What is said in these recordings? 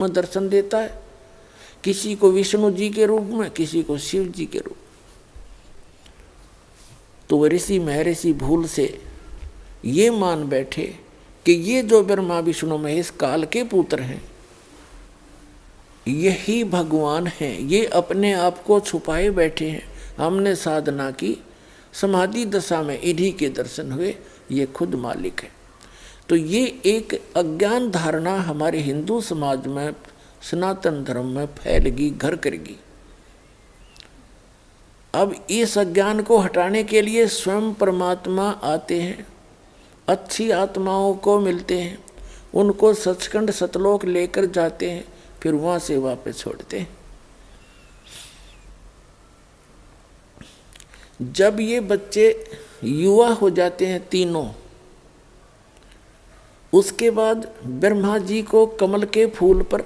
में दर्शन देता है, किसी को विष्णु जी के रूप में, किसी को शिव जी के रूप। तो ऋषि महर्षि भूल से ये मान बैठे कि ये जो ब्रह्मा विष्णु महेश काल के पुत्र हैं यही भगवान हैं, ये अपने आप को छुपाए बैठे हैं। हमने साधना की, समाधि दशा में इन्हीं के दर्शन हुए, ये खुद मालिक है। तो ये एक अज्ञान धारणा हमारे हिंदू समाज में, सनातन धर्म में फैलगी, घर करेगी। अब इस अज्ञान को हटाने के लिए स्वयं परमात्मा आते हैं, अच्छी आत्माओं को मिलते हैं, उनको सचखंड सतलोक लेकर जाते हैं, फिर वहां से वापस छोड़ते हैं। जब ये बच्चे युवा हो जाते हैं तीनों, उसके बाद ब्रह्मा जी को कमल के फूल पर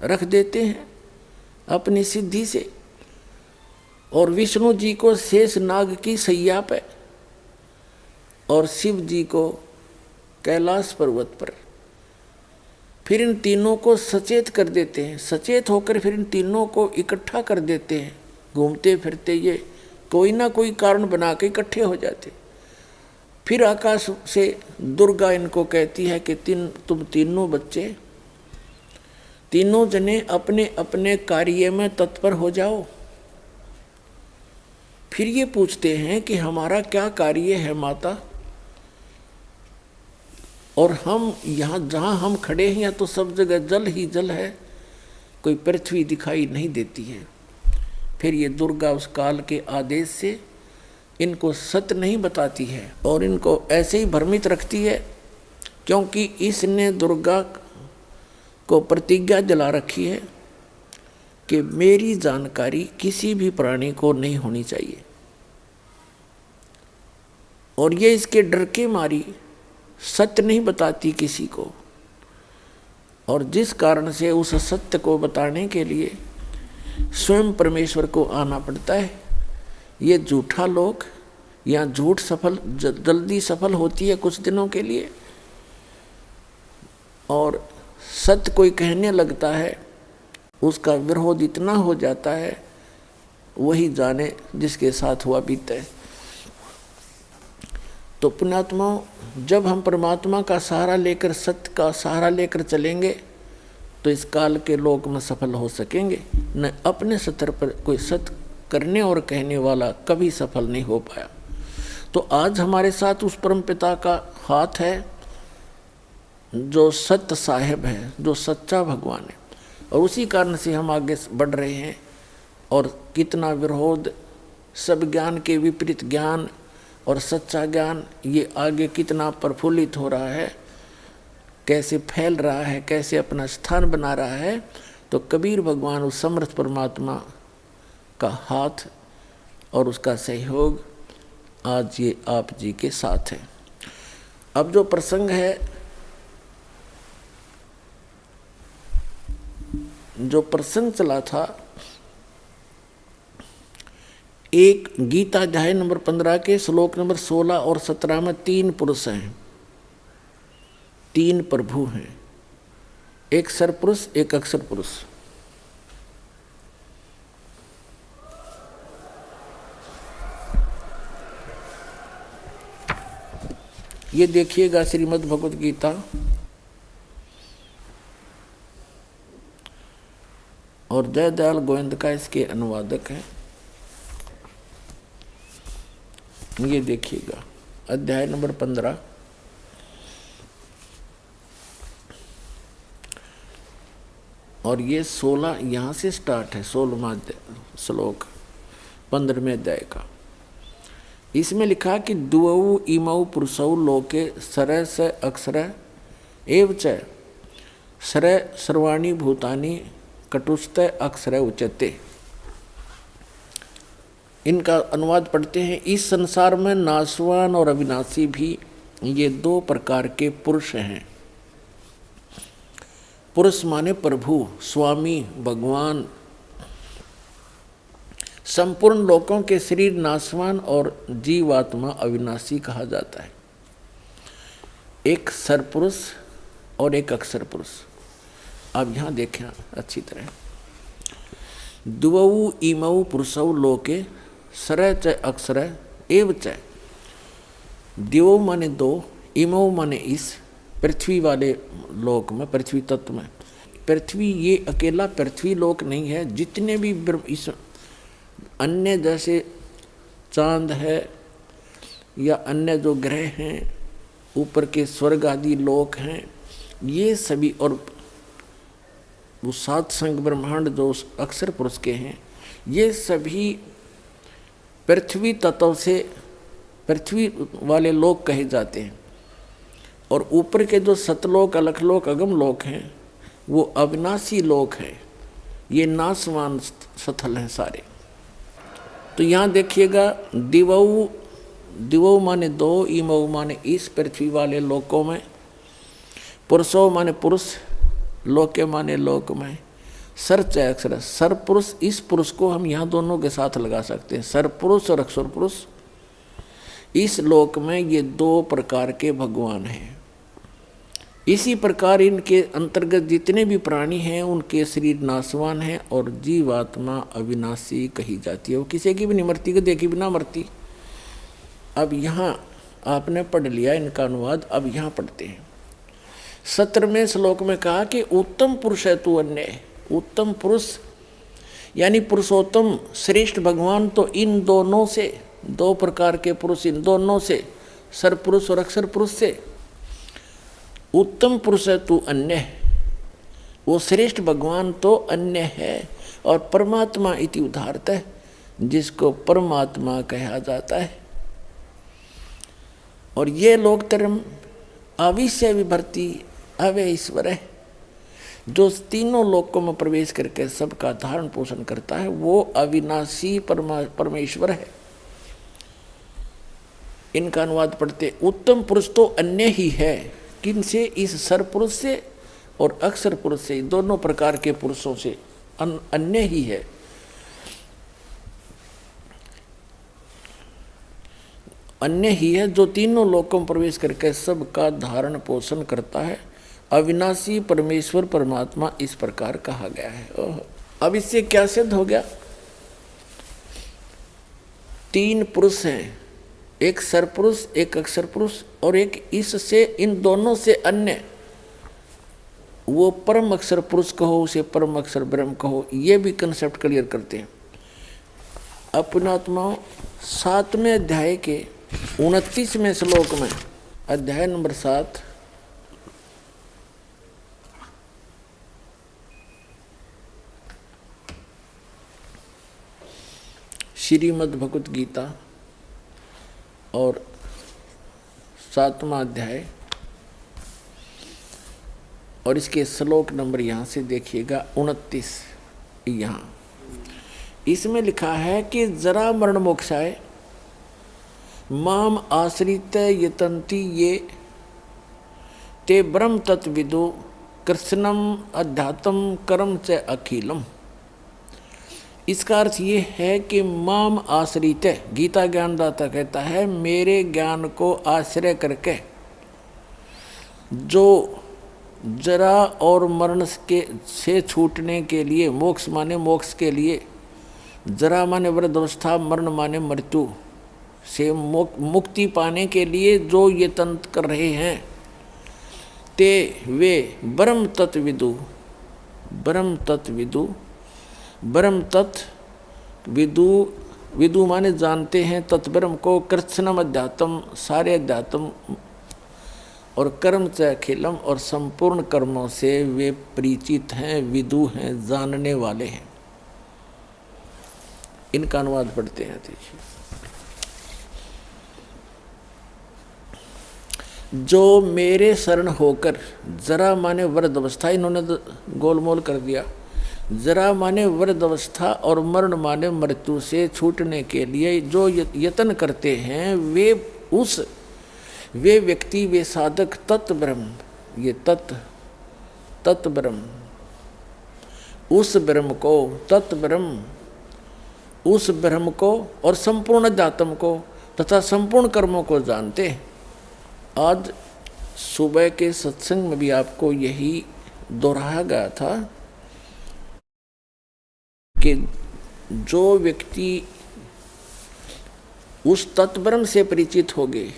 रख देते हैं अपनी सिद्धि से, और विष्णु जी को शेष नाग की सैया पे, और शिव जी को कैलाश पर्वत पर। फिर इन तीनों को सचेत कर देते हैं, सचेत होकर फिर इन तीनों को इकट्ठा कर देते हैं। घूमते फिरते ये कोई ना कोई कारण बना के इकट्ठे हो जाते। फिर आकाश से दुर्गा इनको कहती है कि तुम तीनों बच्चे, तीनों जने अपने अपने कार्य में तत्पर हो जाओ। फिर ये पूछते हैं कि हमारा क्या कार्य है माता, और हम यहाँ जहाँ हम खड़े हैं या तो सब जगह जल ही जल है, कोई पृथ्वी दिखाई नहीं देती है। फिर ये दुर्गा उस काल के आदेश से इनको सत्य नहीं बताती है और इनको ऐसे ही भ्रमित रखती है, क्योंकि इसने दुर्गा को प्रतिज्ञा दिला रखी है कि मेरी जानकारी किसी भी प्राणी को नहीं होनी चाहिए। और ये इसके डर के मारी सत्य नहीं बताती किसी को, और जिस कारण से उस सत्य को बताने के लिए स्वयं परमेश्वर को आना पड़ता है। ये झूठा लोग या झूठ जल्दी सफल होती है कुछ दिनों के लिए, और सत्य कोई कहने लगता है उसका विरोध इतना हो जाता है, वही जाने जिसके साथ हुआ बीता है। तो पुण्यात्माओं, जब हम परमात्मा का सहारा लेकर, सत्य का सहारा लेकर चलेंगे तो इस काल के लोक में सफल हो सकेंगे। न अपने स्तर पर कोई सत्य करने और कहने वाला कभी सफल नहीं हो पाया। तो आज हमारे साथ उस परम पिता का हाथ है जो सत्य साहेब है, जो सच्चा भगवान है, और उसी कारण से हम आगे बढ़ रहे हैं। और कितना विरोध, सब ज्ञान के विपरीत ज्ञान और सच्चा ज्ञान ये आगे कितना प्रफुल्लित हो रहा है, कैसे फैल रहा है, कैसे अपना स्थान बना रहा है। तो कबीर भगवान उस समर्थ परमात्मा का हाथ और उसका सहयोग आज ये आप जी के साथ है। अब जो प्रसंग है, जो प्रसंग चला था, एक गीता अध्याय नंबर 15 के श्लोक नंबर 16 और 17 में 3 पुरुष हैं, 3 प्रभु हैं, एक सरपुरुष, एक अक्षर पुरुष। ये देखिएगा श्रीमद् भगवद गीता, और जयदयाल गोविंद का इसके अनुवादक है। ये देखिएगा अध्याय नंबर 15, और ये 16 यहाँ से स्टार्ट है, 16वां श्लोक 15वें अध्याय का। इसमें लिखा कि द्वौ इमौ पुरुषौ लोके सरय स अक्षर एव च सरय सर्वाणि भूतानि कटुस्त अक्षर उच्यते। इनका अनुवाद पढ़ते हैं। इस संसार में नाशवान और अविनाशी भी ये 2 प्रकार के पुरुष हैं। पुरुष माने प्रभु, स्वामी, भगवान। संपूर्ण लोकों के शरीर नाशवान और जीवात्मा अविनाशी कहा जाता है। एक सरपुरुष और एक अक्षर पुरुष। अब यहाँ देखें अच्छी तरह, द्वौ इमौ पुरुषौ लोके सर च अक्षर एव च। द्वौ माने दो, इमौ माने इस पृथ्वी वाले लोक में, पृथ्वी तत्व में। पृथ्वी ये अकेला पृथ्वी लोक नहीं है, जितने भी इस अन्य जैसे चांद है या अन्य जो ग्रह हैं, ऊपर के स्वर्ग आदि लोक हैं, ये सभी, और वो 7 संग ब्रह्मांड जो अक्षर पुरुष के हैं, ये सभी पृथ्वी तत्व से पृथ्वी वाले लोक कहे जाते हैं। और ऊपर के जो सतलोक, अलखलोक, अगम लोक हैं, वो अविनाशी लोक है, ये नाशवान स्थल हैं सारे। तो यहाँ देखिएगा, दिवौ माने दो, इमौ माने इस पृथ्वी वाले लोकों में, पुरुषों माने पुरुष, लोके माने लोक में, सर च अक्षर, सर पुरुष, इस पुरुष को हम यहाँ दोनों के साथ लगा सकते हैं, सर पुरुष और अक्षर पुरुष। इस लोक में ये 2 प्रकार के भगवान हैं। इसी प्रकार इनके अंतर्गत जितने भी प्राणी हैं उनके शरीर नाशवान हैं और जीवात्मा अविनाशी कही जाती है। वो किसी की भी नहीं मरती, कि देखी बिना मरती। अब यहाँ आपने पढ़ लिया इनका अनुवाद, अब यहाँ पढ़ते हैं। 17वें श्लोक में कहा कि उत्तम पुरुष है तू अन्य। उत्तम पुरुष यानी पुरुषोत्तम श्रेष्ठ भगवान तो इन दोनों से, 2 प्रकार के पुरुष, इन दोनों से, सर पुरुष और अक्षर पुरुष से उत्तम पुरुष है तू अन्य। वो श्रेष्ठ भगवान तो अन्य है। और परमात्मा इति उदाहरतः, जिसको परमात्मा कहा जाता है। और ये लोक धर्म अविश्य विभर्ति अव्यय ईश्वर है, जो तीनों लोकों में प्रवेश करके सबका धारण पोषण करता है, वो अविनाशी परमेश्वर है। इनका अनुवाद पढ़ते, उत्तम पुरुष तो अन्य ही है। किन से? इस सर पुरुष से और अक्षर पुरुष से, दोनों प्रकार के पुरुषों से अन्य ही है। अन्य ही है जो तीनों लोकों में प्रवेश करके सबका धारण पोषण करता है। अविनाशी परमेश्वर परमात्मा इस प्रकार कहा गया है। अब इससे क्या सिद्ध हो गया? 3 पुरुष हैं, एक सर पुरुष, एक अक्षर पुरुष और एक इससे, इन दोनों से अन्य। वो परम अक्षर पुरुष कहो, उसे परम अक्षर ब्रह्म कहो, ये भी कंसेप्ट क्लियर करते हैं। अपनात्मा 7वें अध्याय के 29वें श्लोक में, अध्याय नंबर 7, श्रीमद् भगवत गीता और 7वां अध्याय, और इसके श्लोक नंबर यहाँ से देखिएगा 29। यहाँ इसमें लिखा है कि जरा मरण मोक्षाय माम आश्रित यतन्ति ये ते ब्रह्म तत्विदु कृष्णम अध्यात्म कर्म च अखिलम। इसका अर्थ ये है कि माम आश्रित, गीता ज्ञानदाता कहता है, मेरे ज्ञान को आश्रय करके जो जरा और मरण के से छूटने के लिए, मोक्ष माने मोक्ष के लिए, जरा माने वृद्धावस्था, मरण माने मृत्यु से मुक्ति पाने के लिए जो ये तंत्र कर रहे हैं, ते वे ब्रह्म तत्विदु, ब्रह्म तत्विदु, ब्रह्म तत्व विदु, विदु माने जानते हैं तत्ब्रह्म को, कृष्णम अध्यात्म, सारे अध्यात्म, और कर्म च अखिलम, और संपूर्ण कर्मों से वे परिचित हैं, विदु हैं, जानने वाले हैं। इनका अनुवाद पढ़ते हैं। देखिए, जो मेरे शरण होकर, जरा माने वृद्ध अवस्था, इन्होंने गोलमोल कर दिया। जरा माने वृद्ध अवस्था और मरण माने मृत्यु से छूटने के लिए जो यत्न करते हैं, वे व्यक्ति, वे साधक तत् ब्रह्म, ये तत् ब्रह्म, उस ब्रह्म को, तत् ब्रह्म, उस ब्रह्म को और संपूर्ण अध्यात्म को तथा संपूर्ण कर्मों को जानते। आज सुबह के सत्संग में भी आपको यही दोहराया गया था कि जो व्यक्ति उस तत्ब्रह्म से परिचित हो गए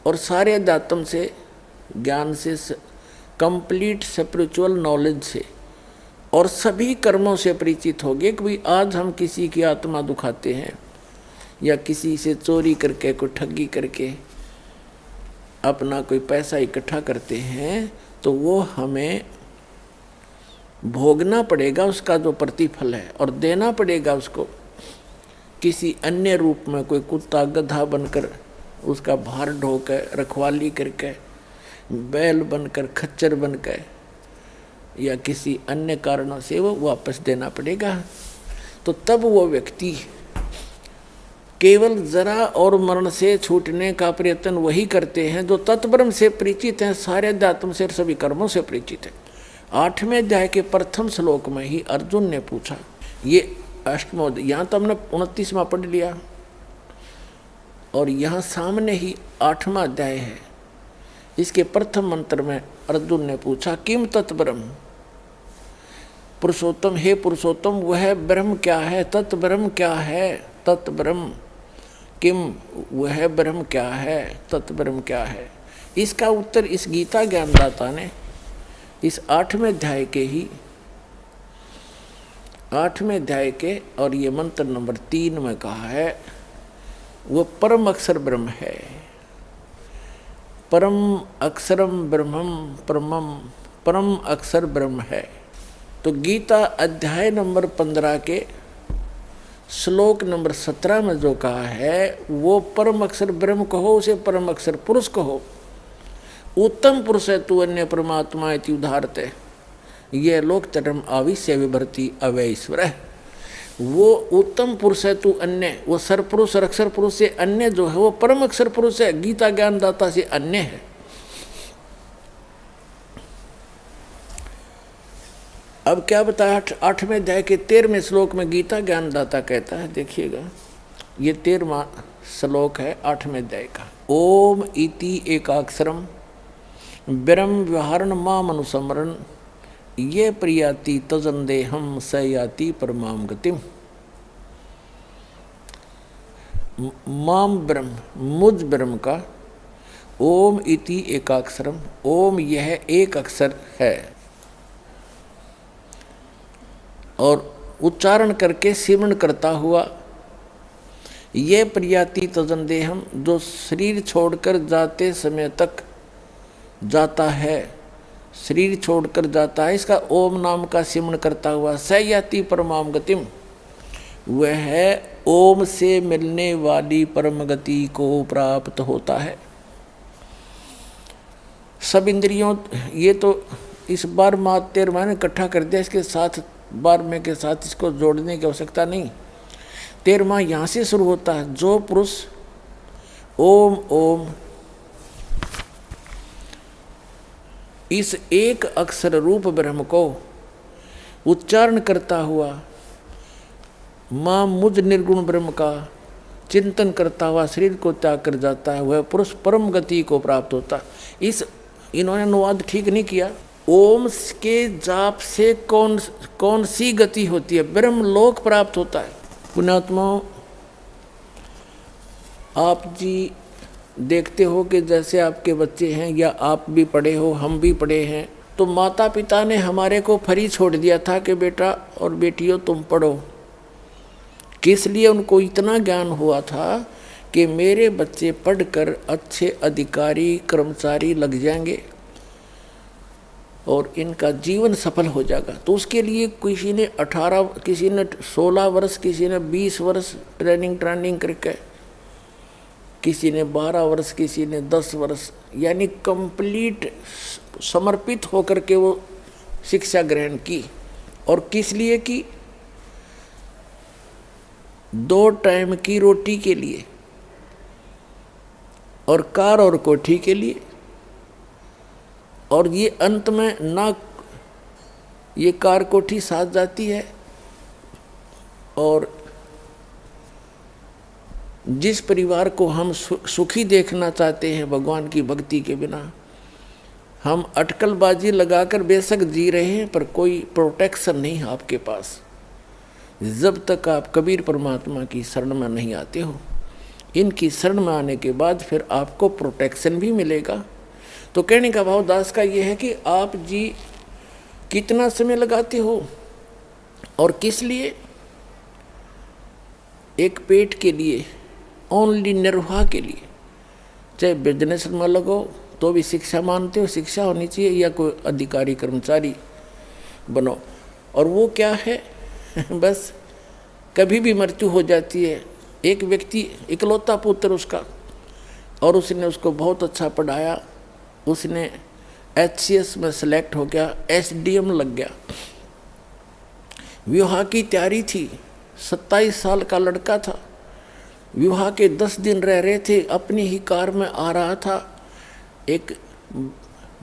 और सारे अध्यात्म से, ज्ञान से, कंप्लीट स्पिरिचुअल नॉलेज से और सभी कर्मों से परिचित हो गए कि भाई आज हम किसी की आत्मा दुखाते हैं या किसी से चोरी करके, कोई ठगी करके अपना कोई पैसा इकट्ठा करते हैं, तो वो हमें भोगना पड़ेगा उसका जो प्रतिफल है, और देना पड़ेगा उसको किसी अन्य रूप में, कोई कुत्ता गधा बनकर उसका भार ढोकर, रखवाली करके, बैल बनकर, खच्चर बनकर, या किसी अन्य कारणों से वो वापस देना पड़ेगा। तो तब वो व्यक्ति केवल जरा और मरण से छूटने का प्रयत्न वही करते हैं जो तत्ब्रह्म से परिचित हैं, सारे अध्यात्म से, सभी कर्मों से परिचित है। 8वें अध्याय के प्रथम श्लोक में ही अर्जुन ने पूछा, ये अष्टमोद, यहाँ तो हमने 29वां पढ़ लिया, और यहाँ सामने ही 8वां अध्याय है। इसके प्रथम मंत्र में अर्जुन ने पूछा, किम तत्ब्रह्म, पुरुषोत्तम, हे पुरुषोत्तम वह ब्रह्म क्या है, तत्ब्रह्म क्या है, तत्ब्रह्म किम, वह ब्रह्म क्या है, तत्ब्रह्म क्या है। इसका उत्तर इस गीता ज्ञानदाता ने इस 8वें अध्याय के ही 8वें अध्याय के और ये मंत्र नंबर 3 में कहा है। वो परम अक्षर ब्रह्म है, परम अक्षरम ब्रह्मम परमम, परम अक्षर ब्रह्म है। तो गीता अध्याय नंबर 15 के श्लोक नंबर 17 में जो कहा है वो परम अक्षर ब्रह्म कहो, उसे परम अक्षर पुरुष कहो। उत्तम पुरुष है तू अन्य परमात्मा इति उदाहरते, ये लोक चरम आविश्य विभर्ति अव्यय ईश्वर है। वो उत्तम पुरुष है तू अन्य, वो सरपुरुष और अक्षर पुरुष से अन्य जो है वो परम अक्षर पुरुष है, गीता ज्ञानदाता से अन्य है। अब क्या बताया 8वें अध्याय के 13वें श्लोक में गीता ज्ञानदाता कहता है, देखिएगा ये 13वां श्लोक है 8वें अध्याय का। ओम इति एकाक्षरम ब्रह्म व्यवहारण माम अनुसमरण ये प्रियाति तजंदेहम स याति परमाम गतिम। माम ब्रह्म, मुझ ब्रह्म का, ओम इति एकाक्षरम, ओम यह एक अक्षर है, और उच्चारण करके सिमरण करता हुआ, ये प्रियाति तजंदेहम जो शरीर छोड़कर जाते समय तक जाता है, शरीर छोड़कर जाता है, इसका ओम नाम का सिमरण करता हुआ, स याति परमाम गतिम, वह है ओम से मिलने वाली परम गति को प्राप्त होता है। सब इंद्रियों, ये तो इस बार 13वां ने इकट्ठा कर दिया, इसके साथ 12वें के साथ इसको जोड़ने की आवश्यकता नहीं। 13वां यहाँ से शुरू होता है। जो पुरुष ओम ओम इस एक अक्षर रूप ब्रह्म को उच्चारण करता हुआ, मां मुझ निर्गुण ब्रह्म का चिंतन करता हुआ शरीर को त्याग कर जाता है, वह पुरुष परम गति को प्राप्त होता। इस इन्होंने अनुवाद ठीक नहीं किया। ओम के जाप से कौन सी गति होती है, ब्रह्म लोक प्राप्त होता है। पुण्यात्मा, आप जी देखते हो कि जैसे आपके बच्चे हैं या आप भी पढ़े हो, हम भी पढ़े हैं, तो माता पिता ने हमारे को फ्री छोड़ दिया था कि बेटा और बेटियों तुम पढ़ो। किस लिए? उनको इतना ज्ञान हुआ था कि मेरे बच्चे पढ़कर अच्छे अधिकारी कर्मचारी लग जाएंगे और इनका जीवन सफल हो जाएगा। तो उसके लिए किसी ने 18, किसी ने 16 वर्ष, किसी ने 20 वर्ष ट्रेनिंग करके, किसी ने 12 वर्ष, किसी ने 10 वर्ष, यानी कंप्लीट समर्पित होकर के वो शिक्षा ग्रहण की। और किस लिए की? 2 टाइम की रोटी के लिए और कार और कोठी के लिए। और ये अंत में ना ये कार कोठी साथ जाती है, और जिस परिवार को हम सुखी देखना चाहते हैं भगवान की भक्ति के बिना, हम अटकलबाजी लगाकर बेशक जी रहे हैं, पर कोई प्रोटेक्शन नहीं है आपके पास जब तक आप कबीर परमात्मा की शरण में नहीं आते हो। इनकी शरण में आने के बाद फिर आपको प्रोटेक्शन भी मिलेगा। तो कहने का भाव दास का ये है कि आप जी कितना समय लगाते हो और किस लिए? एक पेट के लिए, ओनली निर्वाह के लिए। चाहे बिजनेस में लगो तो भी शिक्षा मानते हो, शिक्षा होनी चाहिए, या कोई अधिकारी कर्मचारी बनो। और वो क्या है बस कभी भी मृत्यु हो जाती है। एक व्यक्ति इकलौता पुत्र उसका, और उसने उसको बहुत अच्छा पढ़ाया, उसने HCS में सेलेक्ट हो गया, SDM लग गया, विवाह की तैयारी थी, 27 साल का लड़का था, विवाह के 10 दिन रह रहे थे, अपनी ही कार में आ रहा था, एक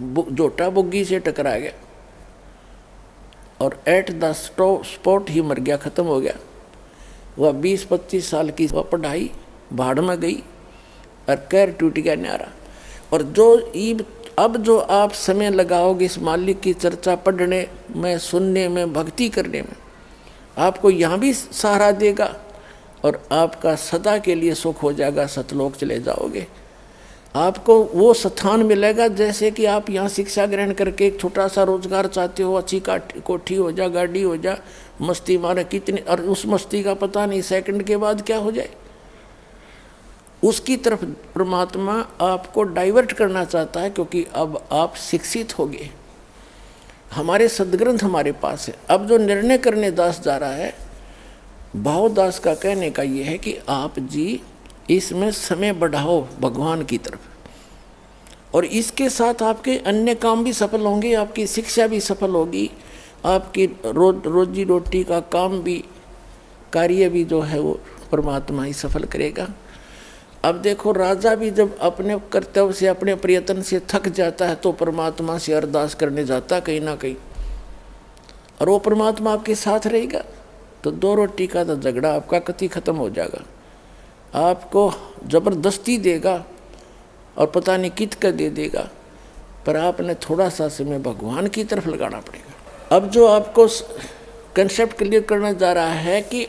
जोटा बुग्गी से टकरा गया और एट द स्पॉट ही मर गया, ख़त्म हो गया। वह 20-25 साल की वह पढ़ाई भाड़ में गई और कैर टूट गया न्यारा। और अब जो आप समय लगाओगे इस मालिक की चर्चा पढ़ने में, सुनने में, भक्ति करने में, आपको यहाँ भी सहारा देगा और आपका सदा के लिए सुख हो जाएगा, सतलोक चले जाओगे। आपको वो स्थान मिलेगा जैसे कि आप यहाँ शिक्षा ग्रहण करके एक छोटा सा रोजगार चाहते हो, अच्छी कोठी हो जा, गाड़ी हो जा, मस्ती मारे कितनी, और उस मस्ती का पता नहीं सेकंड के बाद क्या हो जाए। उसकी तरफ परमात्मा आपको डाइवर्ट करना चाहता है, क्योंकि अब आप शिक्षित हो गए। हमारे सदग्रंथ हमारे पास है। अब जो निर्णय करने दास जा रहा है, भावदास का कहने का ये है कि आप जी इसमें समय बढ़ाओ भगवान की तरफ, और इसके साथ आपके अन्य काम भी सफल होंगे, आपकी शिक्षा भी सफल होगी, आपकी रोजी रोटी का काम भी, कार्य भी जो है वो परमात्मा ही सफल करेगा। अब देखो, राजा भी जब अपने कर्तव्य से, अपने प्रयत्न से थक जाता है तो परमात्मा से अरदास करने जाता कहीं ना कहीं, और वो परमात्मा आपके साथ रहेगा तो 2 रोटी का तो झगड़ा आपका कति खत्म हो जाएगा। आपको ज़बरदस्ती देगा और पता नहीं कित का दे देगा, पर आपने थोड़ा सा समय भगवान की तरफ लगाना पड़ेगा। अब जो आपको कंसेप्ट क्लियर करना जा रहा है कि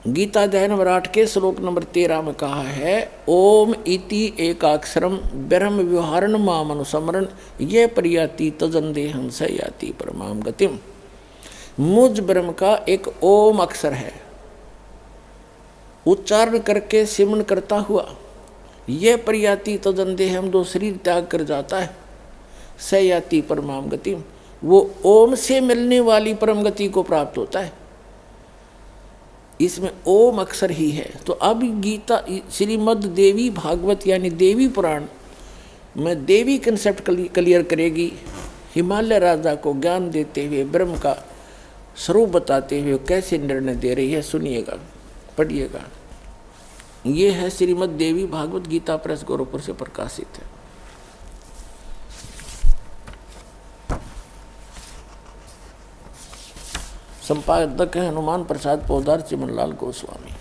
गीता अध्याय नंबर 8 के श्लोक नंबर 13 में कहा है, ओम इति एकाक्षरम ब्रह्म व्यवहारण माम अनुस्मरण ये परियाति तजंदेहम स याति परमाम गतिम। मुझ ब्रह्म का एक ओम अक्षर है, उच्चारण करके सिमरण करता हुआ ये परियाति तजंदेहम, दो शरीर त्याग कर जाता है, स याति परमाम गतिम, वो ओम से मिलने वाली परम गति को प्राप्त होता है। इसमें ओम अक्षर ही है। तो अब गीता श्रीमद् देवी भागवत यानी देवी पुराण में देवी कंसेप्ट क्लियर करेगी, हिमालय राजा को ज्ञान देते हुए, ब्रह्म का स्वरूप बताते हुए कैसे निर्णय दे रही है। सुनिएगा, पढ़िएगा। ये है श्रीमद् देवी भागवत, गीता प्रेस गोरखपुर से प्रकाशित है। संपादक है हनुमान प्रसाद पोदार चिमनलाल गोस्वामी,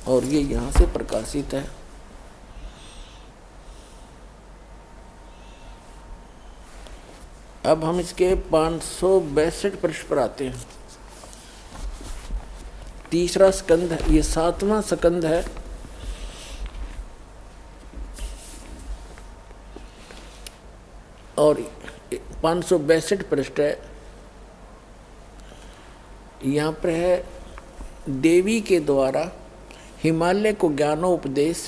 और ये यहाँ से प्रकाशित है। अब हम इसके 562 पृष्ठ पर आते हैं। तीसरा स्कंद है, ये 7वां स्कंद है। और 562 पृष्ठ है। यहाँ पर है देवी के द्वारा हिमालय को ज्ञानोपदेश,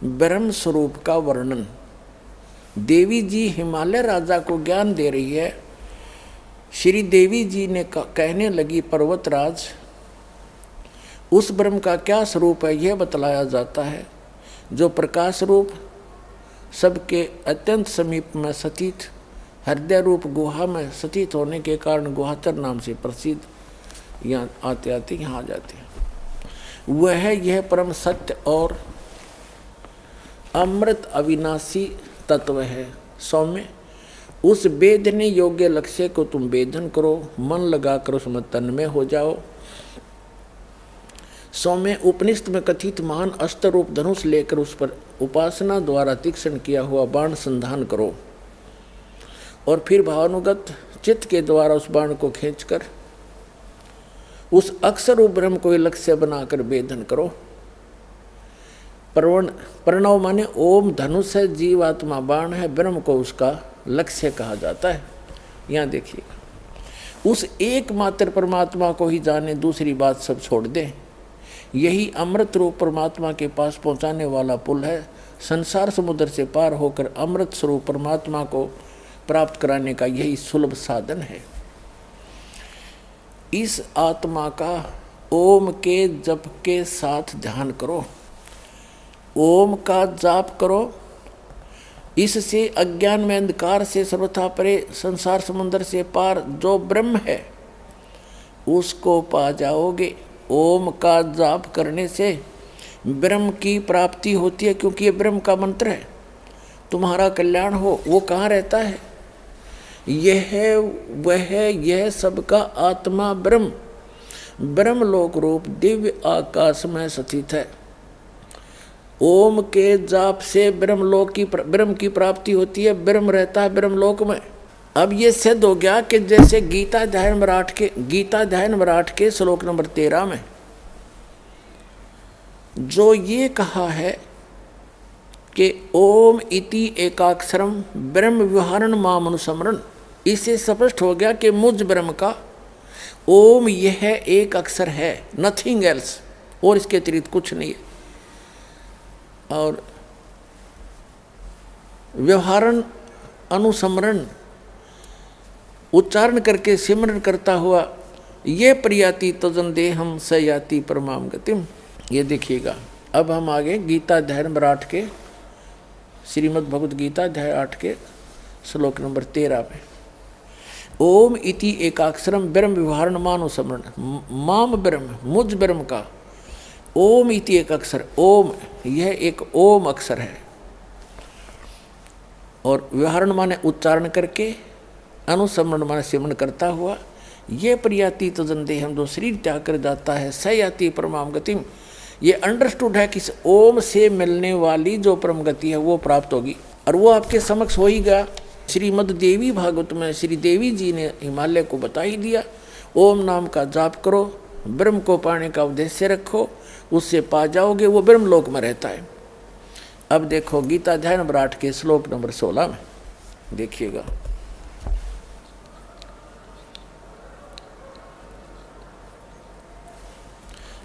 ब्रह्म स्वरूप का वर्णन। देवी जी हिमालय राजा को ज्ञान दे रही है। श्री देवी जी ने कहने लगी, पर्वतराज, उस ब्रह्म का क्या स्वरूप है यह बतलाया जाता है, जो प्रकाश रूप, सबके अत्यंत समीप में स्थित, हृदय रूप गुहा में स्थित होने के कारण गुहाचर नाम से प्रसिद्ध, यहाँ आते आते यहाँ आ जाते हैं। वह यह परम सत्य और अमृत अविनाशी तत्व है। सौम्य, उस वेदने योग्य लक्ष्य को तुम वेदन करो, मन लगाकर उसमें तन्मय हो जाओ। सौम्य उपनिषद में कथित महान अस्त्र रूप धनुष लेकर उस पर उपासना द्वारा तीक्ष्ण किया हुआ बाण संधान करो और फिर भावानुगत चित्त के द्वारा उस बाण को खींचकर उस अक्षर रूप ब्रह्म को लक्ष्य बनाकर वेदन करो। प्रणव माने ओम धनुष है, जीवात्मा बाण है, ब्रह्म को उसका लक्ष्य कहा जाता है। यहाँ देखिएगा, उस एकमात्र परमात्मा को ही जाने, दूसरी बात सब छोड़ दें। यही अमृत रूप परमात्मा के पास पहुंचाने वाला पुल है। संसार समुद्र से पार होकर अमृत स्वरूप परमात्मा को प्राप्त कराने का यही सुलभ साधन है। इस आत्मा का ओम के जप के साथ ध्यान करो, ओम का जाप करो। इससे अज्ञान में अंधकार से सर्वथा परे, संसार समुद्र से पार जो ब्रह्म है उसको पा जाओगे। ओम का जाप करने से ब्रह्म की प्राप्ति होती है, क्योंकि ये ब्रह्म का मंत्र है। तुम्हारा कल्याण हो, वो कहाँ रहता है? यह सबका आत्मा ब्रह्म, ब्रह्मलोक रूप दिव्य आकाश में स्थित है। ओम के जाप से ब्रह्म की प्राप्ति होती है, ब्रह्म रहता है ब्रह्मलोक में। अब ये सिद्ध हो गया कि जैसे गीता अध्याय नंबर 8 के श्लोक नंबर 13 में जो ये कहा है कि ओम इति एकाक्षरम ब्रह्म विहारण माम अनुस्मरण, इसे स्पष्ट हो गया कि मुझ ब्रह्म का ओम यह एक अक्षर है, नथिंग एल्स, और इसके अतिरिक्त कुछ नहीं है। और व्यवहारण अनुस्मरण उच्चारण करके सिमरण करता हुआ ये प्रयाति तजन देहम स याति परमाम गतिम। ये देखिएगा, अब हम आगे गीता अध्याय नंबर 8 के श्रीमद् भगवद गीता अध्याय 8 के श्लोक नंबर 13 में ओम इति एकाक्षरम ब्रह्म विहारण मानुस्मरण, माम ब्रह्म मुझ ब्रह्म का ओम इति एक अक्षर, ओम यह एक ओम अक्षर है। और विहारण माने उच्चारण करके, अनुस्मरण माने सिमरण करता हुआ, ये प्रयाति तजन देहम जो शरीर त्याग कर जाता है, स याति परमाम गतिम, ये अंडरस्टूड है कि ओम से मिलने वाली जो परम गति है वो प्राप्त होगी। और वो आपके समक्ष हो ही गया। श्रीमद् देवी भागवत में श्री देवी जी ने हिमालय को बता ही दिया, ओम नाम का जाप करो, ब्रह्म को पाने का उद्देश्य रखो, उससे पा जाओगे, वो ब्रह्मलोक में रहता है। अब देखो गीता अध्याय नंबर 8 के श्लोक नंबर 16 में देखिएगा,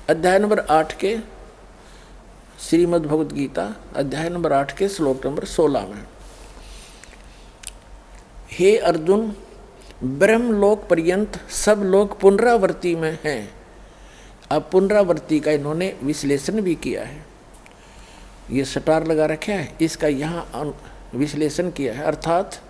अध्याय नंबर 8 के श्रीमद् भगवद गीता अध्याय नंबर 8 के श्लोक नंबर 16 में, हे अर्जुन, ब्रह्मलोक पर्यंत सब लोग पुनरावृत्ति में हैं। अब पुनरावृत्ति का इन्होंने विश्लेषण भी किया है, ये स्टार लगा रखा है, इसका यहाँ विश्लेषण किया है। अर्थात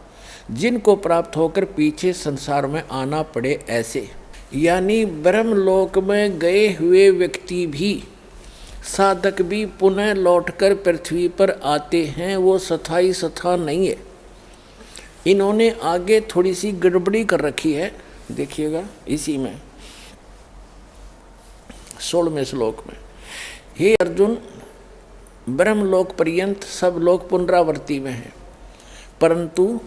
जिनको प्राप्त होकर पीछे संसार में आना पड़े ऐसे, यानी ब्रह्मलोक में गए हुए व्यक्ति भी, साधक भी पुनः लौटकर पृथ्वी पर आते हैं, वो स्थायी स्थान नहीं है। इन्होंने आगे थोड़ी सी गड़बड़ी कर रखी है, देखिएगा इसी में 16वें श्लोक में, हे अर्जुन, ब्रह्मलोक पर्यंत सब लोग पुनरावृत्ति में हैं, परंतु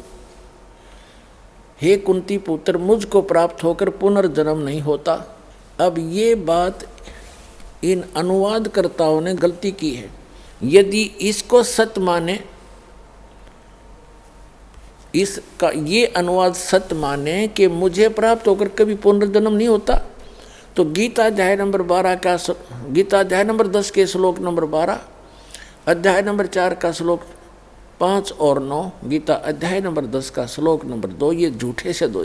हे कुंती पुत्र, मुझको प्राप्त होकर पुनर्जन्म नहीं होता। अब ये बात इन अनुवादकर्ताओं ने गलती की है। यदि इसको सत्य माने, इसका ये अनुवाद सत्य माने कि मुझे प्राप्त होकर कभी पुनर्जन्म नहीं होता, तो गीता अध्याय नंबर 12 का, गीता अध्याय नंबर 10 के श्लोक नंबर 12, अध्याय नंबर 4 का श्लोक 5 और 9, गीता अध्याय नंबर 10 का श्लोक नंबर 2, ये झूठे सिद्ध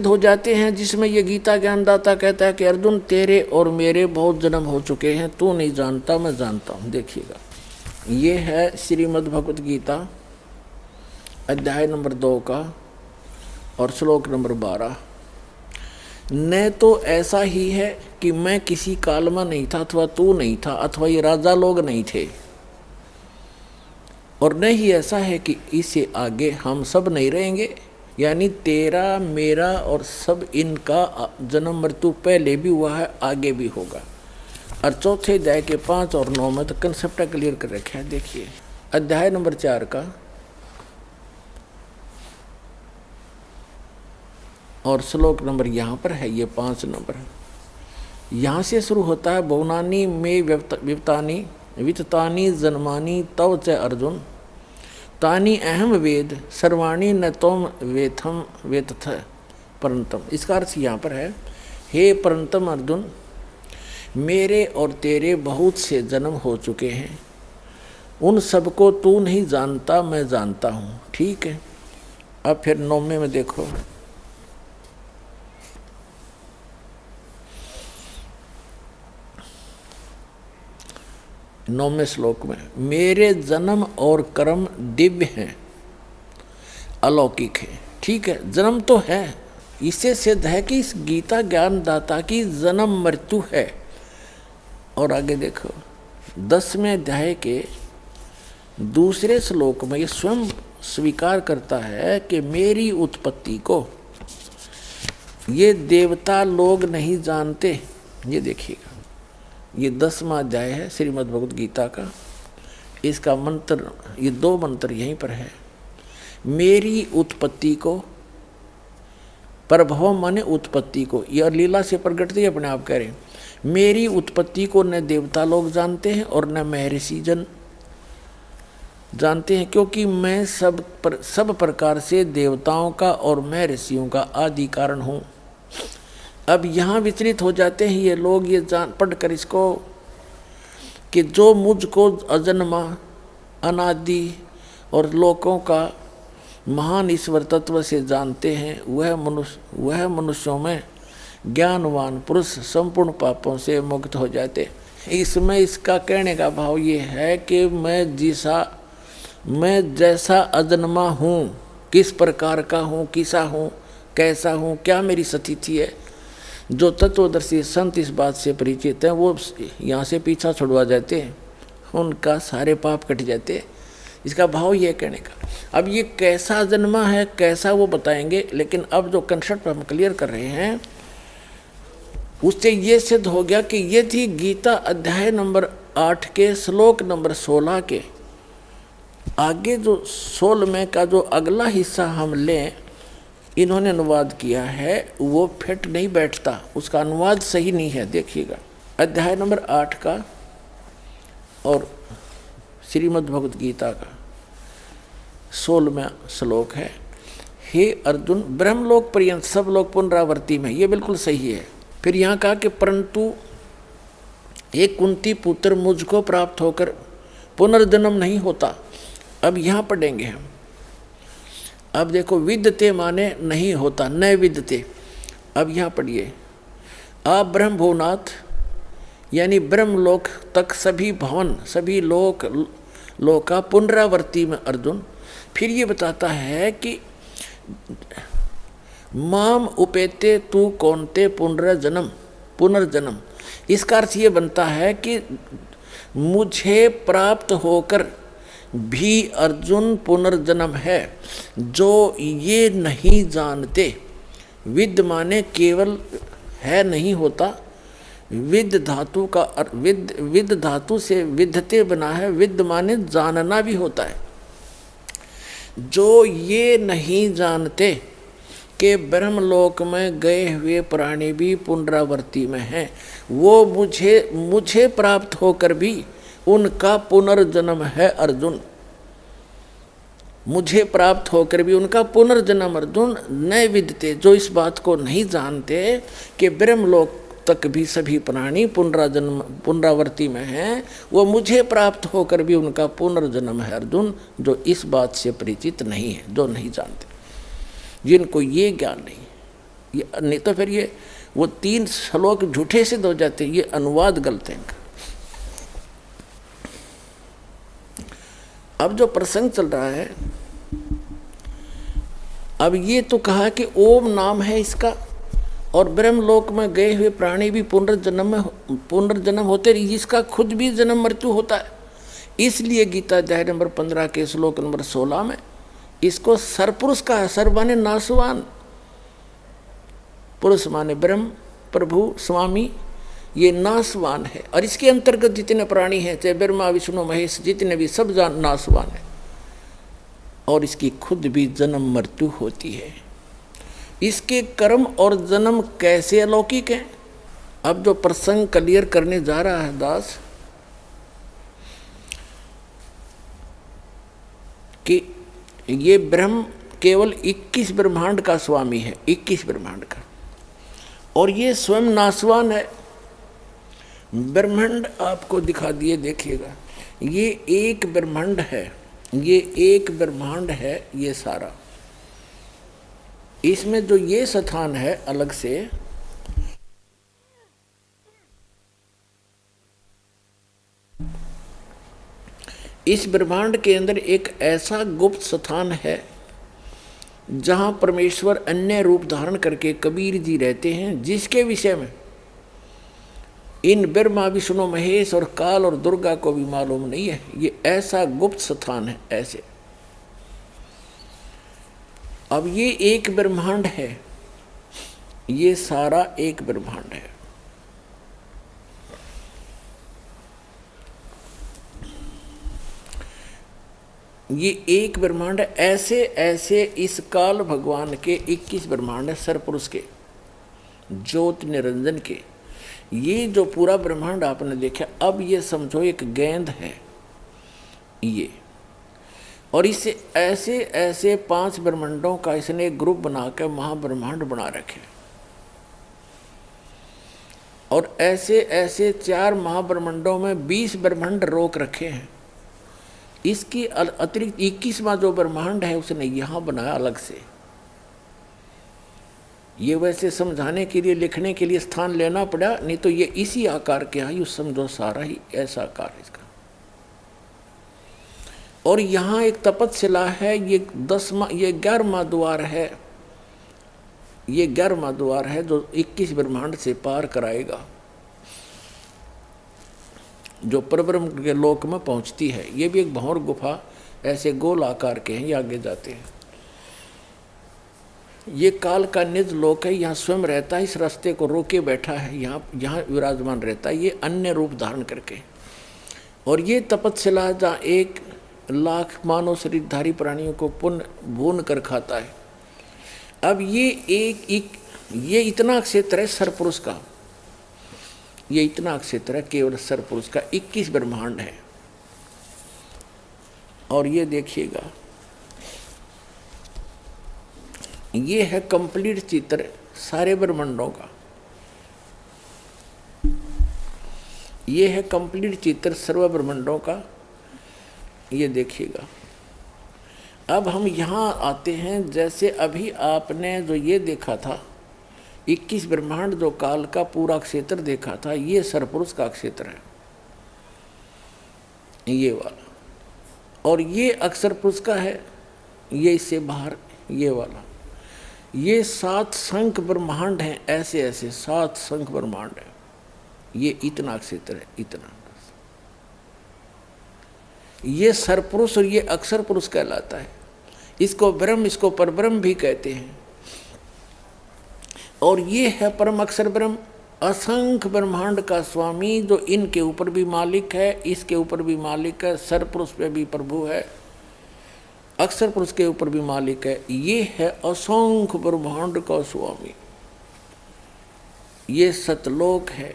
हो जाते हैं, जिसमें ये गीता ज्ञानदाता कहता है कि अर्जुन, तेरे और मेरे बहुत जन्म हो चुके हैं, तू नहीं जानता, मैं जानता हूँ। देखिएगा, ये है श्रीमद् भगवद गीता अध्याय नंबर 2 का और श्लोक नंबर 12। न तो ऐसा ही है कि मैं किसी काल में नहीं था, अथवा तू नहीं था, अथवा ये राजा लोग नहीं थे, और न ही ऐसा है कि इससे आगे हम सब नहीं रहेंगे, यानी तेरा मेरा और सब इनका जन्म मृत्यु पहले भी हुआ है, आगे भी होगा। और चौथे अध्याय के 5 और 9 में तो कंसेप्ट क्लियर कर रखा है। देखिए अध्याय नंबर 4 का और श्लोक नंबर यहाँ पर है, ये 5 नंबर है। यहाँ से शुरू होता है, बहुनानी में वित्तानी वित्तानी जन्मानी तव च अर्जुन तानी अहम वेद सर्वाणी न तोम वेथम वेतथ परंतम। इसका अर्थ यहाँ पर है, हे परंतम अर्जुन, मेरे और तेरे बहुत से जन्म हो चुके हैं, उन सबको तू नहीं जानता, मैं जानता हूँ। ठीक है। अब फिर 9वें में देखो, 9वें श्लोक में, मेरे जन्म और कर्म दिव्य हैं, अलौकिक है। ठीक है, जन्म तो है, इससे सिद्ध है कि इस गीता ज्ञानदाता की जन्म मृत्यु है। और आगे देखो 10वें अध्याय के दूसरे श्लोक में ये स्वयं स्वीकार करता है कि मेरी उत्पत्ति को ये देवता लोग नहीं जानते। ये देखिएगा, ये 10वां अध्याय है श्रीमद् भगवद गीता का। इसका मंत्र, ये 2 मंत्र यहीं पर है। मेरी उत्पत्ति को, प्रभव माने उत्पत्ति को, यह लीला से प्रकट थी, अपने आप कह रहे हैं। मेरी उत्पत्ति को न देवता लोग जानते हैं और न महर्षि जन जानते हैं, क्योंकि मैं सब प्रकार से देवताओं का और महर्षियों का आदि कारण हूँ। अब यहाँ विचलित हो जाते हैं ये लोग, ये जान पढ़कर इसको कि जो मुझको अजन्मा अनादि और लोकों का महान ईश्वर तत्व से जानते हैं, वह मनुष्यों में ज्ञानवान पुरुष संपूर्ण पापों से मुक्त हो जाते। इसमें इसका कहने का भाव ये है कि मैं जैसा अजन्मा हूँ, किस प्रकार का हूँ, किसा हूँ, कैसा हूँ, क्या मेरी स्थिति है। जो तत्वदर्शी संत इस बात से परिचित हैं वो यहाँ से पीछा छुड़वा जाते हैं, उनका सारे पाप कट जाते हैं। इसका भाव ये कहने का। अब ये कैसा जन्मा है, कैसा वो बताएंगे, लेकिन अब जो कंसेप्ट हम क्लियर कर रहे हैं उससे ये सिद्ध हो गया कि ये थी गीता अध्याय नंबर 8 के श्लोक नंबर 16 के आगे जो 16वें का जो अगला हिस्सा हम लें, इन्होंने अनुवाद किया है, वो फिट नहीं बैठता, उसका अनुवाद सही नहीं है। देखिएगा अध्याय नंबर 8 का और श्रीमद् भगवद गीता का 16वां श्लोक है, हे अर्जुन, ब्रह्मलोक पर्यंत सब लोग पुनरावर्ती में, ये बिल्कुल सही है। फिर यहाँ कहा कि परंतु एक कुंती पुत्र मुझको प्राप्त होकर पुनर्जन्म नहीं होता। अब यहाँ पढ़ेंगे हम। अब देखो, विद्यते माने नहीं होता, न विद्यते। अब यहाँ पढ़िए, आप ब्रह्म भुवनाथ यानी ब्रह्मलोक तक सभी भवन सभी लोक का पुनरावर्ती में अर्जुन। फिर ये बताता है कि माम उपेते तू कौनते पुनर्जन्म। इसका अर्थ ये बनता है कि मुझे प्राप्त होकर भी अर्जुन पुनर्जन्म है, जो ये नहीं जानते। विद माने केवल है, नहीं होता। विद धातु का विद धातु से विद्धते बना है, विद माने जानना भी होता है। जो ये नहीं जानते कि ब्रह्मलोक में गए हुए प्राणी भी पुनरावर्ती में हैं, वो मुझे प्राप्त होकर भी उनका पुनर्जन्म है अर्जुन। मुझे प्राप्त होकर भी उनका पुनर्जन्म अर्जुन न विदते, जो इस बात को नहीं जानते कि ब्रह्मलोक तक भी सभी प्राणी पुनरावर्ती में हैं, वो मुझे प्राप्त होकर भी उनका पुनर्जन्म है अर्जुन, जो इस बात से परिचित नहीं है, जो नहीं जानते, जिनको ये ज्ञान नहीं। ये नहीं तो फिर ये वो 3 श्लोक झूठे सिद्ध हो जाते, ये अनुवाद गलत है इनका। अब जो प्रसंग चल रहा है, अब ये तो कहा कि ओम नाम है इसका, और ब्रह्मलोक में गए हुए प्राणी भी पुनर्जन्म होते, इसका खुद भी जन्म मृत्यु होता है। इसलिए गीता अध्याय नंबर 15 के श्लोक नंबर 16 में इसको सरपुरुष का है। सर माने नासवान, पुरुष माने ब्रह्म, प्रभु, स्वामी, ये नासवान है। और इसके अंतर्गत जितने प्राणी हैं, चाहे ब्रह्मा विष्णु महेश जितने भी, सब नासवान है। और इसकी खुद भी जन्म मृत्यु होती है। इसके कर्म और जन्म कैसे अलौकिक हैं। अब जो प्रसंग क्लियर करने जा रहा है दास, कि ये ब्रह्म केवल 21 ब्रह्मांड का स्वामी है, 21 ब्रह्मांड का, और ये स्वयं नासवान है। ब्रह्मांड आपको दिखा दिए, देखिएगा, ये एक ब्रह्मांड है, ये एक ब्रह्मांड है ये सारा। इसमें जो ये स्थान है अलग से, इस ब्रह्मांड के अंदर एक ऐसा गुप्त स्थान है जहां परमेश्वर अन्य रूप धारण करके कबीर जी रहते हैं, जिसके विषय में इन ब्रह्मा विष्णु महेश और काल और दुर्गा को भी मालूम नहीं है। ये ऐसा गुप्त स्थान है ऐसे। अब ये एक ब्रह्मांड है, ये सारा एक ब्रह्मांड है। ये एक ब्रह्मांड है। ऐसे ऐसे इस काल भगवान के 21 ब्रह्मांड है, सरपुरुष के, ज्योत निरंजन के। ये जो पूरा ब्रह्मांड आपने देखा, अब ये समझो एक गेंद है ये, और इसे ऐसे ऐसे 5 ब्रह्मांडों का इसने एक ग्रुप बनाकर महाब्रह्मांड बना रखे, और ऐसे ऐसे 4 महाब्रह्मांडों में 20 ब्रह्मांड रोक रखे हैं। इसकी अतिरिक्त 21वां जो ब्रह्मांड है उसने यहाँ बनाया अलग से। ये वैसे समझाने के लिए, लिखने के लिए स्थान लेना पड़ा, नहीं तो ये इसी आकार के है, यूँ समझो सारा ही ऐसा आकार है इसका। और यहाँ एक तपतशिला है, ये 11वां द्वार है, ये 11वां द्वार है जो 21 ब्रह्मांड से पार कराएगा, जो परब्रह्म के लोक में पहुंचती है। ये भी एक भंवर गुफा, ऐसे गोल आकार के हैं, ये आगे जाते हैं। ये काल का निज लोक है, यहाँ स्वयं रहता है, इस रास्ते को रोके बैठा है, यहाँ विराजमान रहता है, ये अन्य रूप धारण करके। और ये तपतशिला जहाँ 1 लाख मानव शरीरधारी प्राणियों को पुण्य भून कर खाता है। अब ये इतना क्षेत्र है सरपुरुष का, ये इतना क्षेत्र है केवल सरपुरुष का, 21 ब्रह्मांड है। और ये देखिएगा, ये है कंप्लीट चित्र सारे ब्रह्मांडों का, ये है कंप्लीट चित्र सर्व ब्रह्मांडों का। ये देखिएगा। अब हम यहाँ आते हैं, जैसे अभी आपने जो ये देखा था 21 ब्रह्मांड, जो काल का पूरा क्षेत्र देखा था, ये सरपुरुष का क्षेत्र है, ये वाला। और ये अक्षर पुरुष का है, ये इससे बाहर ये वाला। ये 7 शंख ब्रह्मांड हैं, ऐसे ऐसे 7 शंख ब्रह्मांड है। ये इतना क्षेत्र है, इतना। ये सरपुरुष और ये अक्षर पुरुष कहलाता है। इसको ब्रह्म, इसको परब्रह्म भी कहते हैं। और ये है परम अक्षर ब्रह्म, असंख्य ब्रह्मांड का स्वामी, जो इनके ऊपर भी मालिक है, इसके ऊपर भी मालिक है, सरपुरुष पे भी प्रभु है, अक्षर पुरुष के ऊपर भी मालिक है। ये है असंख्य ब्रह्मांड का स्वामी। ये सतलोक है,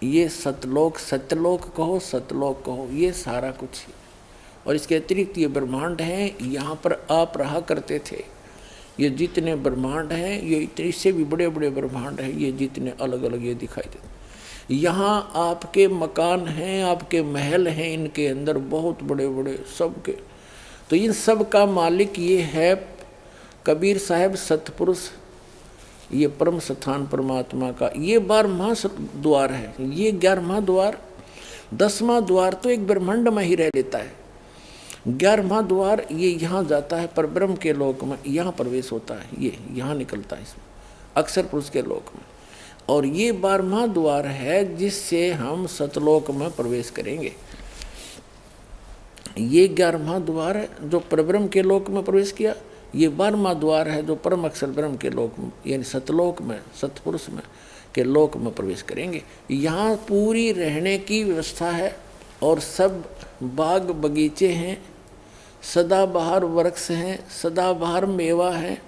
ये सतलोक, सत्यलोक कहो, सतलोक कहो, ये सारा कुछ। और इसके अतिरिक्त ये ब्रह्मांड हैं, यहाँ पर आप रहा करते थे। ये जितने ब्रह्मांड हैं, ये इससे भी बड़े बड़े ब्रह्मांड हैं, ये जितने अलग अलग ये दिखाई देते। यहाँ आपके मकान हैं, आपके महल हैं, इनके अंदर बहुत बड़े बड़े सबके। तो इन सब का मालिक ये है कबीर साहब सतपुरुष, ये परम स्थान परमात्मा का। ये 12वां द्वार है, ये 11वां द्वार। 10वां द्वार तो एक ब्रह्मांड में ही रह लेता है। 11वां द्वार ये यहाँ जाता है पर ब्रह्म के लोक में, यहाँ प्रवेश होता है, ये यहाँ निकलता है इसमें अक्षर पुरुष के लोक में। और ये 12वां द्वार है जिससे हम सतलोक में प्रवेश करेंगे। ये 11वां द्वार है जो परब्रह्म के लोक में प्रवेश किया। ये 12वां द्वार है जो परम अक्षर ब्रह्म के लोक में यानी सतलोक में सतपुरुष में के लोक में प्रवेश करेंगे। यहाँ पूरी रहने की व्यवस्था है और सब बाग बगीचे हैं, सदाबहार वृक्ष हैं, सदाबहार मेवा है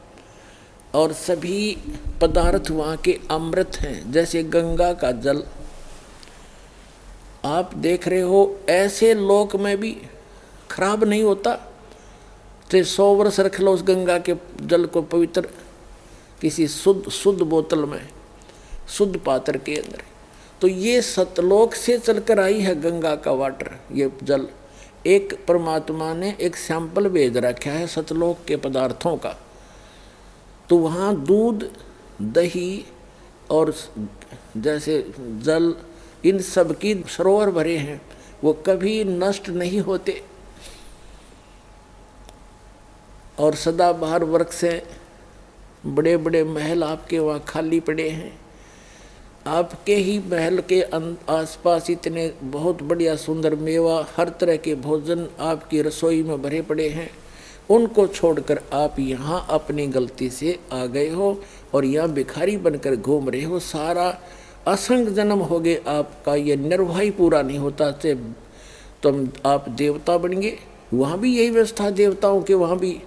और सभी पदार्थ वहाँ के अमृत हैं। जैसे गंगा का जल आप देख रहे हो, ऐसे लोक में भी खराब नहीं होता। तो 100 वर्ष रख लो उस गंगा के जल को पवित्र किसी शुद्ध बोतल में, शुद्ध पात्र के अंदर। तो ये सतलोक से चलकर आई है गंगा का वाटर, ये जल। एक परमात्मा ने एक सैंपल भेज रखा है सतलोक के पदार्थों का। तो वहाँ दूध, दही और जैसे जल, इन सब की सरोवर भरे हैं, वो कभी नष्ट नहीं होते। और सदाबहार वृक्ष हैं, बड़े बड़े महल आपके वहाँ खाली पड़े हैं। आपके ही महल के आसपास इतने बहुत बढ़िया सुंदर मेवा, हर तरह के भोजन आपकी रसोई में भरे पड़े हैं। उनको छोड़कर आप यहाँ अपनी गलती से आ गए हो और यहाँ भिखारी बनकर घूम रहे हो। सारा असंख्य जन्म हो गए आपका, ये निर्वाह ही पूरा नहीं होता। से तुम आप देवता बन गए। वहाँ भी यही व्यवस्था देवताओं के, वहाँ भी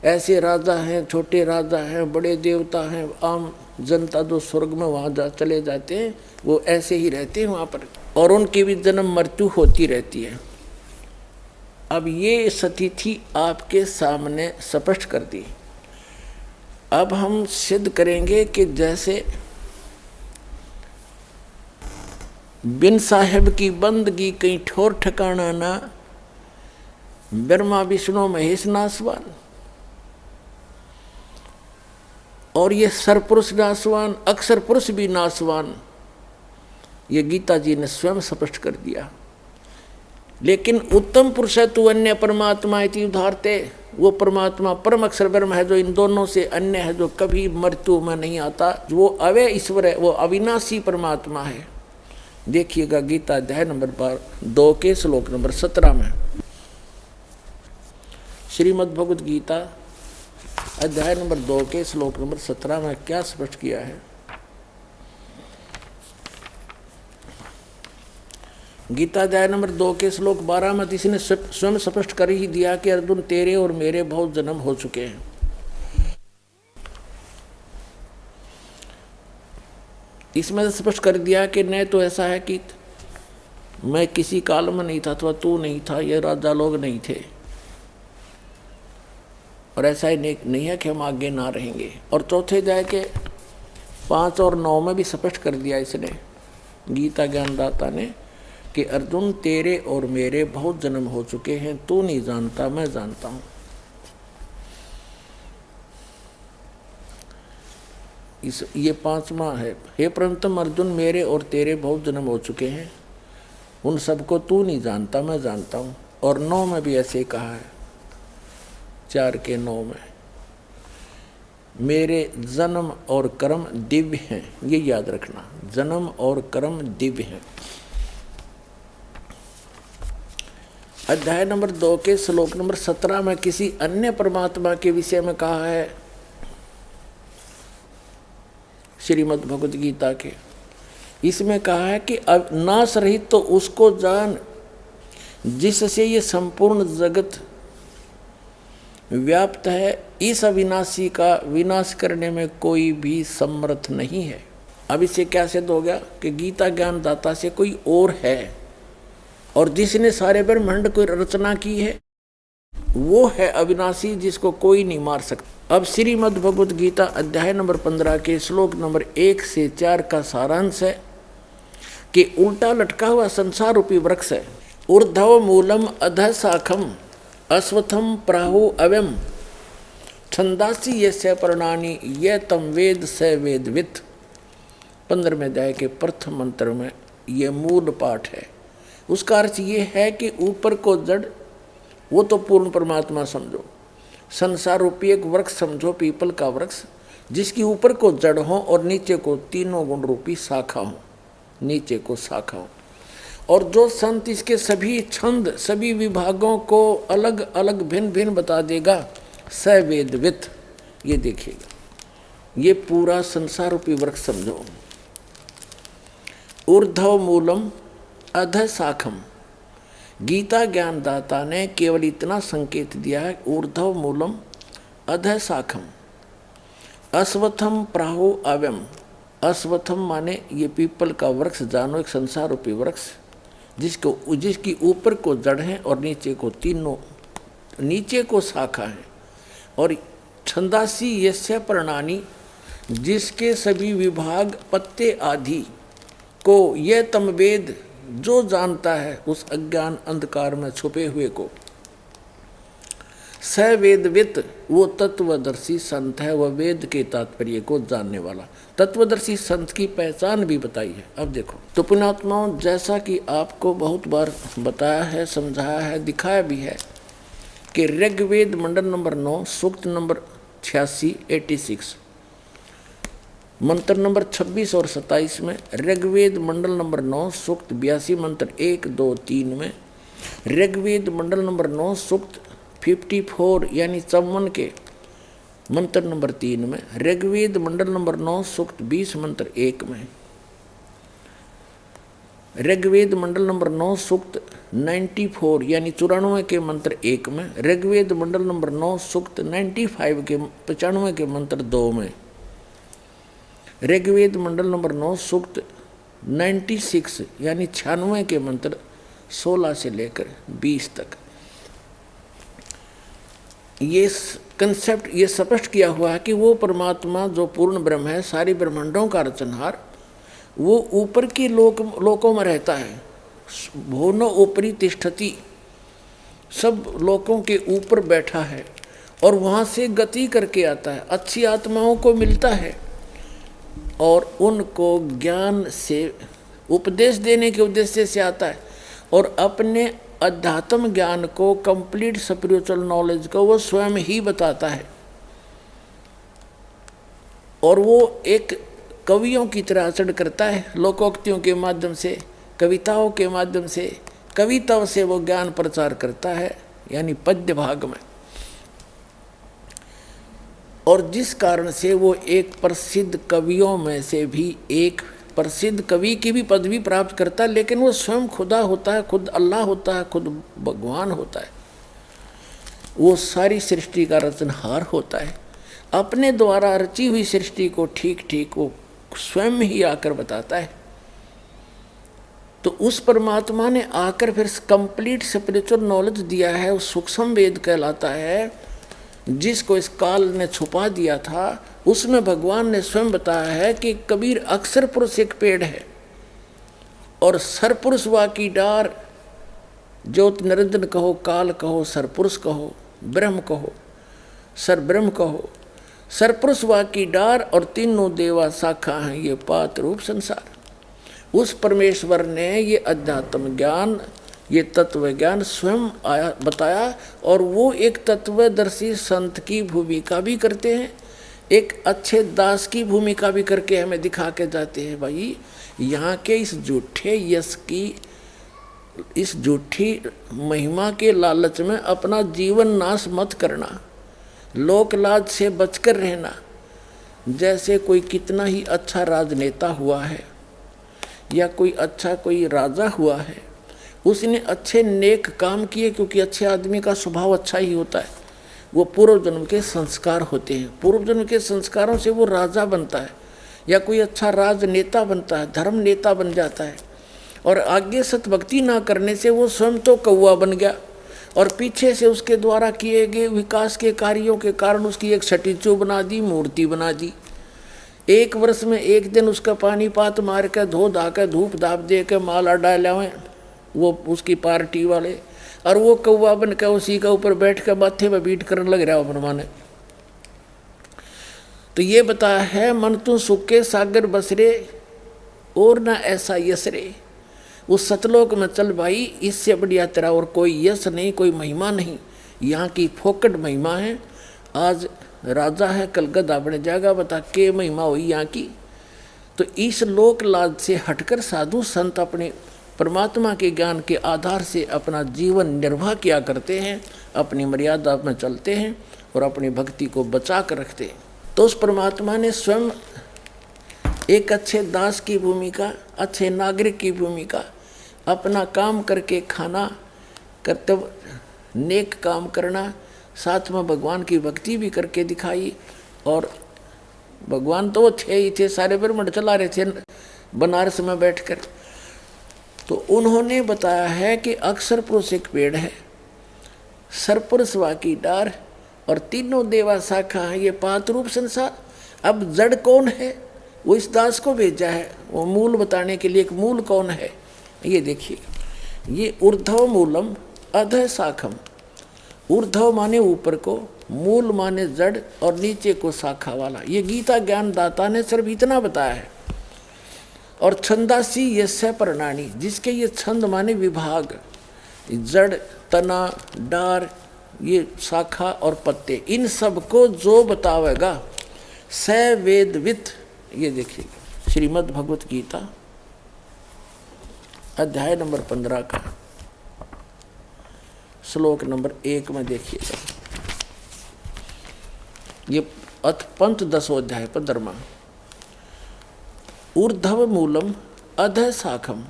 ऐसे राजा हैं, छोटे राजा हैं, बड़े देवता हैं। आम जनता जो स्वर्ग में वहाँ चले जाते हैं वो ऐसे ही रहते हैं वहाँ पर, और उनकी भी जन्म मृत्यु होती रहती है। अब ये स्थिति आपके सामने स्पष्ट कर दी। अब हम सिद्ध करेंगे कि जैसे बिन साहेब की बंदगी कहीं ठोर ठिकाना ना, ब्रह्मा विष्णु महेश नासवान, और ये सरपुरुष नासवान, अक्षर पुरुष भी नासवान, ये गीता जी ने स्वयं स्पष्ट कर दिया। लेकिन उत्तम पुरुष है तू अन्य परमात्मा इति उदाहरते, वो परमात्मा परम अक्षर ब्रह्म है जो इन दोनों से अन्य है, जो कभी मृत्यु में नहीं आता, वो अव्यय ईश्वर है, वो अविनाशी परमात्मा है। देखिएगा गीता अध्याय नंबर 2 के श्लोक नंबर 17 में, श्रीमद् भगवद गीता अध्याय नंबर 2 के श्लोक नंबर 17 में क्या स्पष्ट किया है। गीता अध्याय नंबर 2 के श्लोक 12 में इसने स्वयं स्पष्ट कर ही दिया कि अर्जुन तेरे और मेरे बहुत जन्म हो चुके हैं। इसमें स्पष्ट कर दिया कि न तो ऐसा है कि मैं किसी काल में नहीं था अथवा तू नहीं था, ये राजा लोग नहीं थे, और ऐसा ही नहीं है कि हम आगे ना रहेंगे। और चौथे अध्याय के 5 और 9 में भी स्पष्ट कर दिया इसने, गीता ज्ञानदाता ने, कि अर्जुन तेरे और मेरे बहुत जन्म हो चुके हैं, तू नहीं जानता मैं जानता हूँ। ये 5वां है, हे परंतम अर्जुन मेरे और तेरे बहुत जन्म हो चुके हैं, उन सबको तू नहीं जानता मैं जानता हूँ। और 9 में भी ऐसे कहा है, 4 के 9 में, मेरे जन्म और कर्म दिव्य हैं, ये याद रखना, जन्म और कर्म दिव्य हैं। अध्याय नंबर 2 के श्लोक नंबर 17 में किसी अन्य परमात्मा के विषय में कहा है, श्रीमद् भगवद गीता के, इसमें कहा है कि अब नाश रहित तो उसको जान जिससे ये संपूर्ण जगत व्याप्त है, इस अविनाशी का विनाश करने में कोई भी समर्थ नहीं है। अब इससे क्या सिद्ध हो गया कि गीता ज्ञानदाता से कोई और है, और जिसने सारे ब्रह्मांड को रचना की है वो है अविनाशी, जिसको कोई नहीं मार सकता। अब श्रीमद् भगवद गीता अध्याय नंबर 15 के श्लोक नंबर 1 से 4 का सारांश है कि उल्टा लटका हुआ संसार रूपी वृक्ष है, ऊर्ध्व मूलम अधः शाखम अश्वत्थम प्राहु अव्यम छंदासी यस्य पर्णानि ये तम वेद स वेदवित्। 15वें अध्याय के प्रथम मंत्र में ये मूल पाठ है। उसका अर्थ ये है कि ऊपर को जड़, वो तो पूर्ण परमात्मा समझो, संसार रूपी एक वृक्ष समझो, पीपल का वृक्ष, जिसकी ऊपर को जड़ हो और नीचे को तीनों गुण रूपी शाखा हो, नीचे को शाखा हो, और जो संत इसके सभी छंद सभी विभागों को अलग अलग भिन्न भिन्न बता देगा, स वेदवित। ये देखिएगा, ये पूरा संसार रूपी वृक्ष समझो। ऊर्ध्व मूलम अधः शाखम। गीता ज्ञानदाता ने केवल इतना संकेत दिया है, ऊर्ध्व मूलम अधः शाखम। अश्वत्थम प्राहु अव्यम। अश्वत्थम माने ये पीपल का वृक्ष जानो, एक संसार रूपी वृक्ष जिसकी ऊपर को जड़ है और नीचे को तीनों, नीचे को शाखा है। और छंदासी यस्य पर्णानि, जिसके सभी विभाग पत्ते आदि को ये तम वेद, जो जानता है उस अज्ञान अंधकार में छुपे हुए को। स वेदवित, वो तत्वदर्शी संत है, वह वेद के तात्पर्य को जानने वाला। तत्वदर्शी संत की पहचान भी बताई है। अब देखो तो पुण्यात्माओं, जैसा कि आपको बहुत बार बताया है, समझाया है, दिखाया भी है कि ऋग्वेद मंडल नंबर 9 सूक्त नंबर 86 86, मंत्र नंबर 26 और 27 में, ऋग्वेद मंडल नंबर 9 सूक्त 82 मंत्र 1 2 3 में, ऋग्वेद मंडल नंबर 9 सूक्त 54 यानी 54 के मंत्र नंबर 3 में, ऋग्वेद मंडल नंबर 9 सूक्त 20 मंत्र 1 में, ऋग्वेद मंडल नंबर 9 सूक्त 94 यानी 94 के मंत्र 1 में, ऋग्वेद मंडल नंबर 9 सूक्त 95 के 95 के मंत्र 2 में, ऋग्वेद मंडल नंबर 9 सूक्त 96 यानी 96 के मंत्र 16 से लेकर 20 तक। ये कंसेप्ट ये स्पष्ट किया हुआ है कि वो परमात्मा जो पूर्ण ब्रह्म है, सारी ब्रह्मांडों का रचनहार, वो ऊपर की लोकों में रहता है। भुवनो ऊपरी तिष्ठति, सब लोकों के ऊपर बैठा है और वहाँ से गति करके आता है, अच्छी आत्माओं को मिलता है और उनको ज्ञान से उपदेश देने के उद्देश्य से आता है और अपने अध्यात्म ज्ञान को, कंप्लीट स्पिरिचुअल नॉलेज को वो स्वयं ही बताता है। और वो एक कवियों की तरह आचरण करता है, लोकोक्तियों के माध्यम से, कविताओं के माध्यम से, कविताओं से वो ज्ञान प्रचार करता है, यानी पद्य भाग में। और जिस कारण से वो एक प्रसिद्ध कवियों में से भी एक प्रसिद्ध कवि की भी पदवी प्राप्त करता है, लेकिन वो स्वयं खुदा होता है, खुद अल्लाह होता है, खुद भगवान होता है। वो सारी सृष्टि का रचनहार होता है। अपने द्वारा रची हुई सृष्टि को ठीक ठीक वो स्वयं ही आकर बताता है। तो उस परमात्मा ने आकर फिर कंप्लीट स्पिरिचुअल नॉलेज दिया है, वो सूक्ष्म वेद कहलाता है, जिसको इस काल ने छुपा दिया था। उसमें भगवान ने स्वयं बताया है कि कबीर अक्षर पुरुष एक पेड़ है और सरपुरुष वा की डार, ज्योत निरंजन कहो, काल कहो, सरपुरुष कहो, ब्रह्म कहो, सर ब्रह्म कहो, सरपुरुष वा की डार और तीनों देवा शाखा हैं ये पात रूप संसार। उस परमेश्वर ने ये अध्यात्म ज्ञान, ये तत्व ज्ञान स्वयं आया बताया और वो एक तत्वदर्शी संत की भूमिका भी करते हैं, एक अच्छे दास की भूमिका भी करके हमें दिखा के जाते हैं। भाई यहाँ के इस झूठे यश की, इस झूठी महिमा के लालच में अपना जीवन नाश मत करना, लोक लाज से बचकर रहना। जैसे कोई कितना ही अच्छा राजनेता हुआ है या कोई अच्छा कोई राजा हुआ है, उसने अच्छे नेक काम किए, क्योंकि अच्छे आदमी का स्वभाव अच्छा ही होता है। वो पूर्व जन्म के संस्कार होते हैं, पूर्व जन्म के संस्कारों से वो राजा बनता है या कोई अच्छा राजनेता बनता है, धर्म नेता बन जाता है। और आगे सतभक्ति ना करने से वो स्वयं तो कौवा बन गया और पीछे से उसके द्वारा किए गए विकास के कार्यों के कारण उसकी एक स्टैचू बना दी, मूर्ति बना दी। एक वर्ष में एक दिन उसका पानी पात मार कर, धो धा कर, धूप धाप दे कर, माला डालावें वो उसकी पार्टी वाले, और वो कौवा बन कर उसी का ऊपर बैठ कर माथे में बीट करने लग रहा हो माने। तो ये बताया है, मन तू सुख के सागर बसरे और ना ऐसा यसरे। उस सतलोक में चल भाई, इससे बढ़िया तेरा और कोई यश नहीं, कोई महिमा नहीं। यहाँ की फोकट महिमा है। आज राजा है, कल गधा बन जाएगा, बता के महिमा हुई यहाँ की। तो इस लोक लाज से हटकर साधु संत अपने परमात्मा के ज्ञान के आधार से अपना जीवन निर्वाह किया करते हैं, अपनी मर्यादा में चलते हैं और अपनी भक्ति को बचा कर रखते हैं। तो उस परमात्मा ने स्वयं एक अच्छे दास की भूमिका, अच्छे नागरिक की भूमिका, अपना काम करके खाना, कर्तव्य, नेक काम करना, साथ में भगवान की भक्ति भी करके दिखाई। और भगवान तो वो थे ही थे, सारे ब्रह्मांड चला रहे थे बनारस में बैठकर। तो उन्होंने बताया है कि अक्षर पुरुष एक पेड़ है, सरपुरुष वाकी डार और तीनों देवा शाखा है, ये पांच रूप संसार। अब जड़ कौन है, वो इस दास को भेजा है वो मूल बताने के लिए। एक मूल कौन है ये देखिए, ये ऊर्ध्व मूलम अधः शाखम। ऊर्ध्व माने ऊपर को, मूल माने जड़ और नीचे को शाखा वाला। ये गीता ज्ञान दाता ने सिर्फ इतना बताया है। और छंदासी यस्य प्रणानी, जिसके ये छंद माने विभाग, जड़, तना, डार, ये शाखा और पत्ते, इन सब को जो बतावेगा स वेदवित। ये देखिएगा श्रीमद् भगवत गीता अध्याय नंबर 15 का श्लोक नंबर 1 में देखिएगा। ये पंच 10वां अध्याय 15वां। ऊर्ध्व मूलम अधः शाखम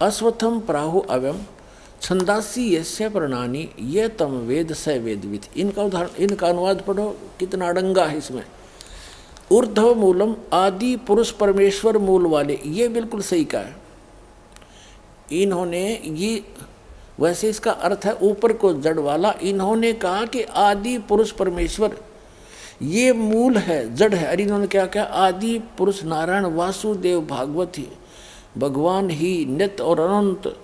अश्वत्थम प्राहु अव्यम छंदासी यस्य प्रणानी ये तम वेद स वेदवित। इनका उदाहरण, इनका अनुवाद पढ़ो, कितना अड़ंगा है इसमें। ऊर्ध्व मूलम, आदि पुरुष परमेश्वर मूल वाले, ये बिल्कुल सही कहा है इन्होंने। ये वैसे इसका अर्थ है ऊपर को जड़ वाला। इन्होंने कहा कि आदि पुरुष परमेश्वर ये मूल है, जड़ है। अरे इन्होंने क्या कहा, आदि पुरुष नारायण वासुदेव भागवत ही भगवान ही नित्य और अनंत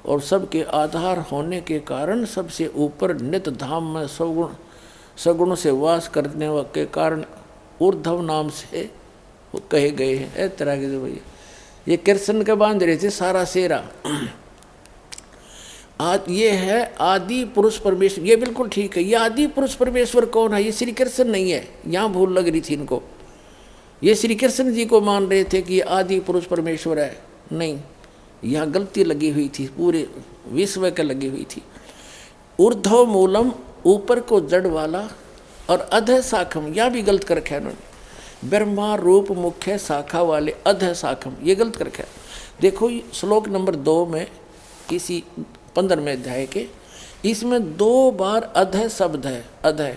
और सबके आधार होने के कारण सबसे ऊपर नित्य धाम में सगुण से वास करने के कारण ऊर्ध्व नाम से वो कहे गए हैं। इस तरह के जो भैया ये कृष्ण के बांध रहे थे सारा सेरा। आज ये है आदि पुरुष परमेश्वर, ये बिल्कुल ठीक है। ये आदि पुरुष परमेश्वर कौन है, ये श्री कृष्ण नहीं है। यहाँ भूल लग रही थी इनको, ये श्री कृष्ण जी को मान रहे थे कि ये आदि पुरुष परमेश्वर है। नहीं, यहाँ गलती लगी हुई थी, पूरे विश्व के लगी हुई थी। ऊर्ध्व मूलम, ऊपर को जड़ वाला, और अधः शाखम, यह भी गलत कर रखा है उन्होंने। ब्रह्मा रूप मुख्य शाखा वाले अधः शाखम, ये गलत कर रखा है। देखो श्लोक नंबर 2 में, इसी 15वें अध्याय के, इसमें 2 बार अधः शब्द है, अधः।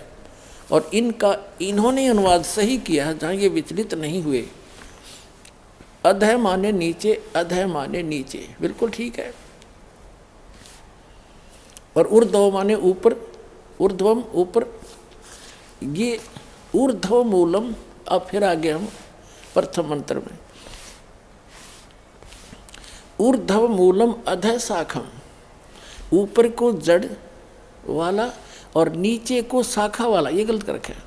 और इनका इन्होंने अनुवाद सही किया है, जहाँ ये विचलित नहीं हुए। अधः माने नीचे, अधः माने नीचे, बिल्कुल ठीक है। और ऊर्ध्व माने ऊपर, ऊर्ध्वम ऊपर। ये ऊर्ध्व मूलम। अब फिर आगे हम प्रथम मंत्र में, ऊर्ध्व मूलम अधः शाखम, ऊपर को जड़ वाला और नीचे को शाखा वाला, ये गलत कर रखा है।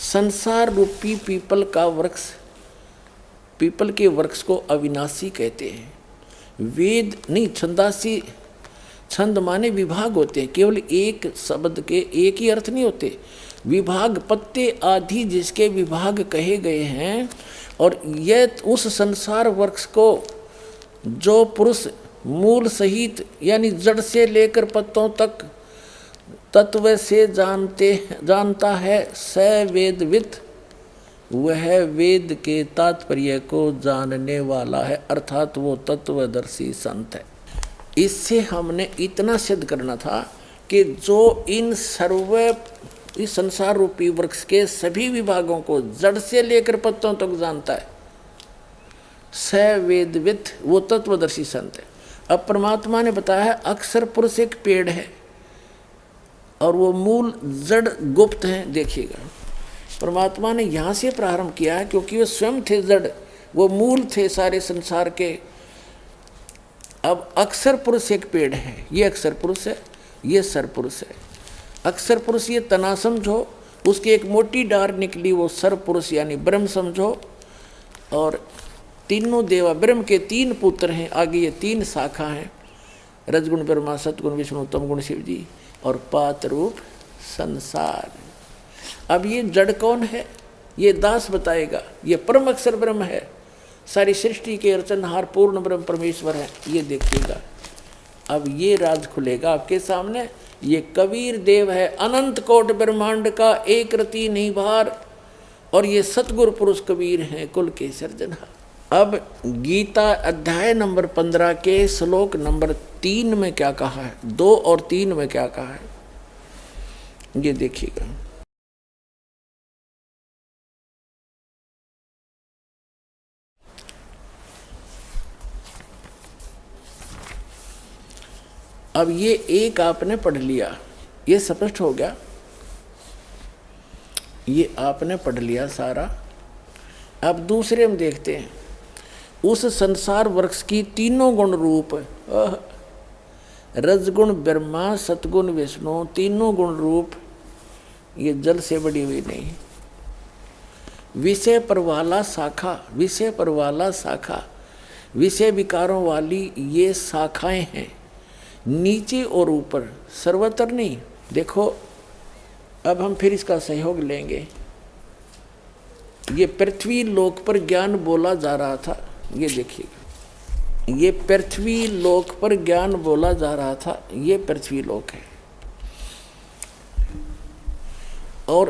संसार रूपी पीपल का वृक्ष, पीपल के वृक्ष को अविनाशी कहते हैं। वेद नहीं, छंदासी, छंद माने विभाग होते हैं। केवल एक शब्द के एक ही अर्थ नहीं होते, विभाग, पत्ते आदि जिसके विभाग कहे गए हैं। और यह उस संसार वृक्ष को जो पुरुष मूल सहित यानी जड़ से लेकर पत्तों तक तत्व से जानता है, स वेदवित, वह वेद के तात्पर्य को जानने वाला है, अर्थात वो तत्वदर्शी संत है। इससे हमने इतना सिद्ध करना था कि जो इन इस संसार रूपी वृक्ष के सभी विभागों को जड़ से लेकर पत्तों तक जानता है, स वेदवित, वो तत्वदर्शी संत है। अब परमात्मा ने बताया है अक्षर पुरुष एक पेड़ है और वो मूल जड़ गुप्त है। देखिएगा परमात्मा ने यहाँ से प्रारंभ किया है, क्योंकि वो स्वयं थे जड़, वो मूल थे सारे संसार के। अब अक्षर पुरुष एक पेड़ है, ये अक्षर पुरुष है, ये सर पुरुष है। अक्षर पुरुष ये तना समझो, उसकी एक मोटी डार निकली, वो सर पुरुष यानी ब्रह्म समझो। और तीनों देवा, ब्रह्म के 3 पुत्र हैं, आगे ये 3 शाखा हैं, रजगुण ब्रह्मा, सतगुण विष्णु, तमगुण शिव जी, और पात रूप संसार। अब ये जड़ कौन है, ये दास बताएगा। ये परम अक्षर ब्रह्म है, सारी सृष्टि के रचनहार पूर्ण ब्रह्म परमेश्वर है। ये देखिएगा, अब ये राज खुलेगा आपके सामने। ये कबीर देव है, अनंत कोट ब्रह्मांड का एक रति नहीं भार, और ये सतगुरु पुरुष कबीर हैं, कुल के सिरजनहार। अब गीता अध्याय नंबर 15 के श्लोक नंबर 3 में क्या कहा है, 2 और 3 में क्या कहा है, ये देखिएगा। अब ये एक आपने पढ़ लिया, ये स्पष्ट हो गया, ये आपने पढ़ लिया सारा। अब दूसरे हम देखते हैं, उस संसार वृक्ष की तीनों गुण रूप, रजगुण ब्रह्मा सतगुण विष्णु, तीनों गुण रूप, ये जल से बड़ी हुई नहीं। विषय पर वाला शाखा, विषय पर वाला शाखा, विषय विकारों वाली ये शाखाएं हैं, नीचे और ऊपर, सर्वत्र नहीं। देखो अब हम फिर इसका सहयोग लेंगे। ये पृथ्वी लोक पर ज्ञान बोला जा रहा था, ये देखिएगा, ये पृथ्वी लोक पर ज्ञान बोला जा रहा था, ये पृथ्वी लोक है। और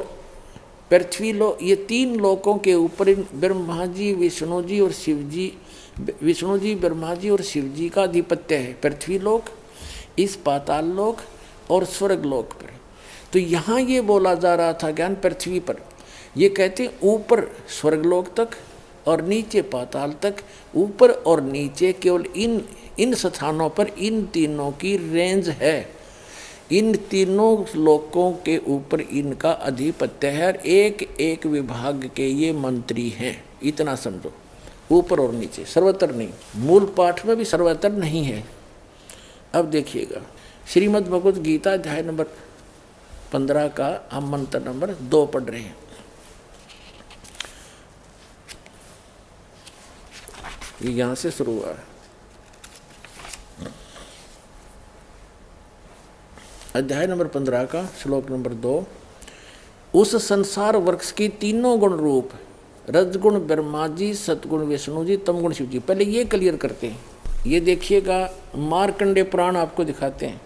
पृथ्वी लोक, ये 3 लोकों के ऊपर ब्रह्मा जी, विष्णु जी और शिव जी, विष्णु जी, ब्रह्मा जी और शिव जी का आधिपत्य है। पृथ्वी लोक, इस पाताल लोक और स्वर्ग लोक पर। तो यहाँ ये बोला जा रहा था ज्ञान पृथ्वी पर, ये कहते हैं ऊपर स्वर्गलोक तक और नीचे पाताल तक। ऊपर और नीचे केवल इन स्थानों पर इन तीनों की रेंज है, इन तीनों लोकों के ऊपर इनका आधिपत्य है, और एक एक विभाग के ये मंत्री हैं, इतना समझो। ऊपर और नीचे, सर्वत्र नहीं। मूल पाठ में भी सर्वत्र नहीं है। अब देखिएगा, श्रीमद् भगवत गीता अध्याय नंबर 15 का हम मंत्र नंबर 2 पढ़ रहे हैं। ये यहां से शुरू हुआ है। अध्याय नंबर 15 का श्लोक नंबर 2, उस संसार वृक्ष की तीनों गुण रूप, रजगुण ब्रह्मा जी, सतगुण विष्णु जी, तमगुण शिव जी। पहले ये क्लियर करते हैं। ये देखिएगा, मार्कंडेय पुराण आपको दिखाते हैं।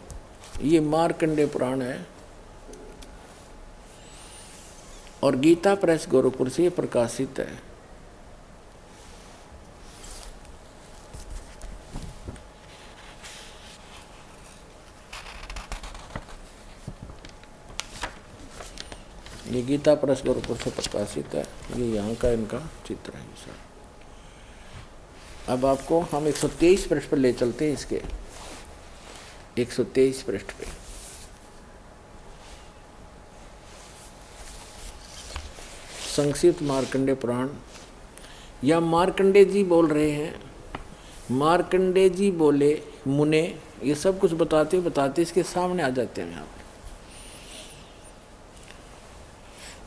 ये मार्कंडेय पुराण है और गीता प्रेस गोरखपुर से प्रकाशित है। ये गीता प्रेस गोरखपुर से प्रकाशित है। ये यहाँ का इनका चित्र है सर। अब आपको हम 123 पृष्ठ पर ले चलते हैं। इसके 123 पृष्ठ पे संक्षिप्त मार्कंडेय पुराण, या मार्कंडेय जी बोल रहे हैं। मार्कंडेय जी बोले, मुने, ये सब कुछ बताते बताते इसके सामने आ जाते हैं। यहाँ पर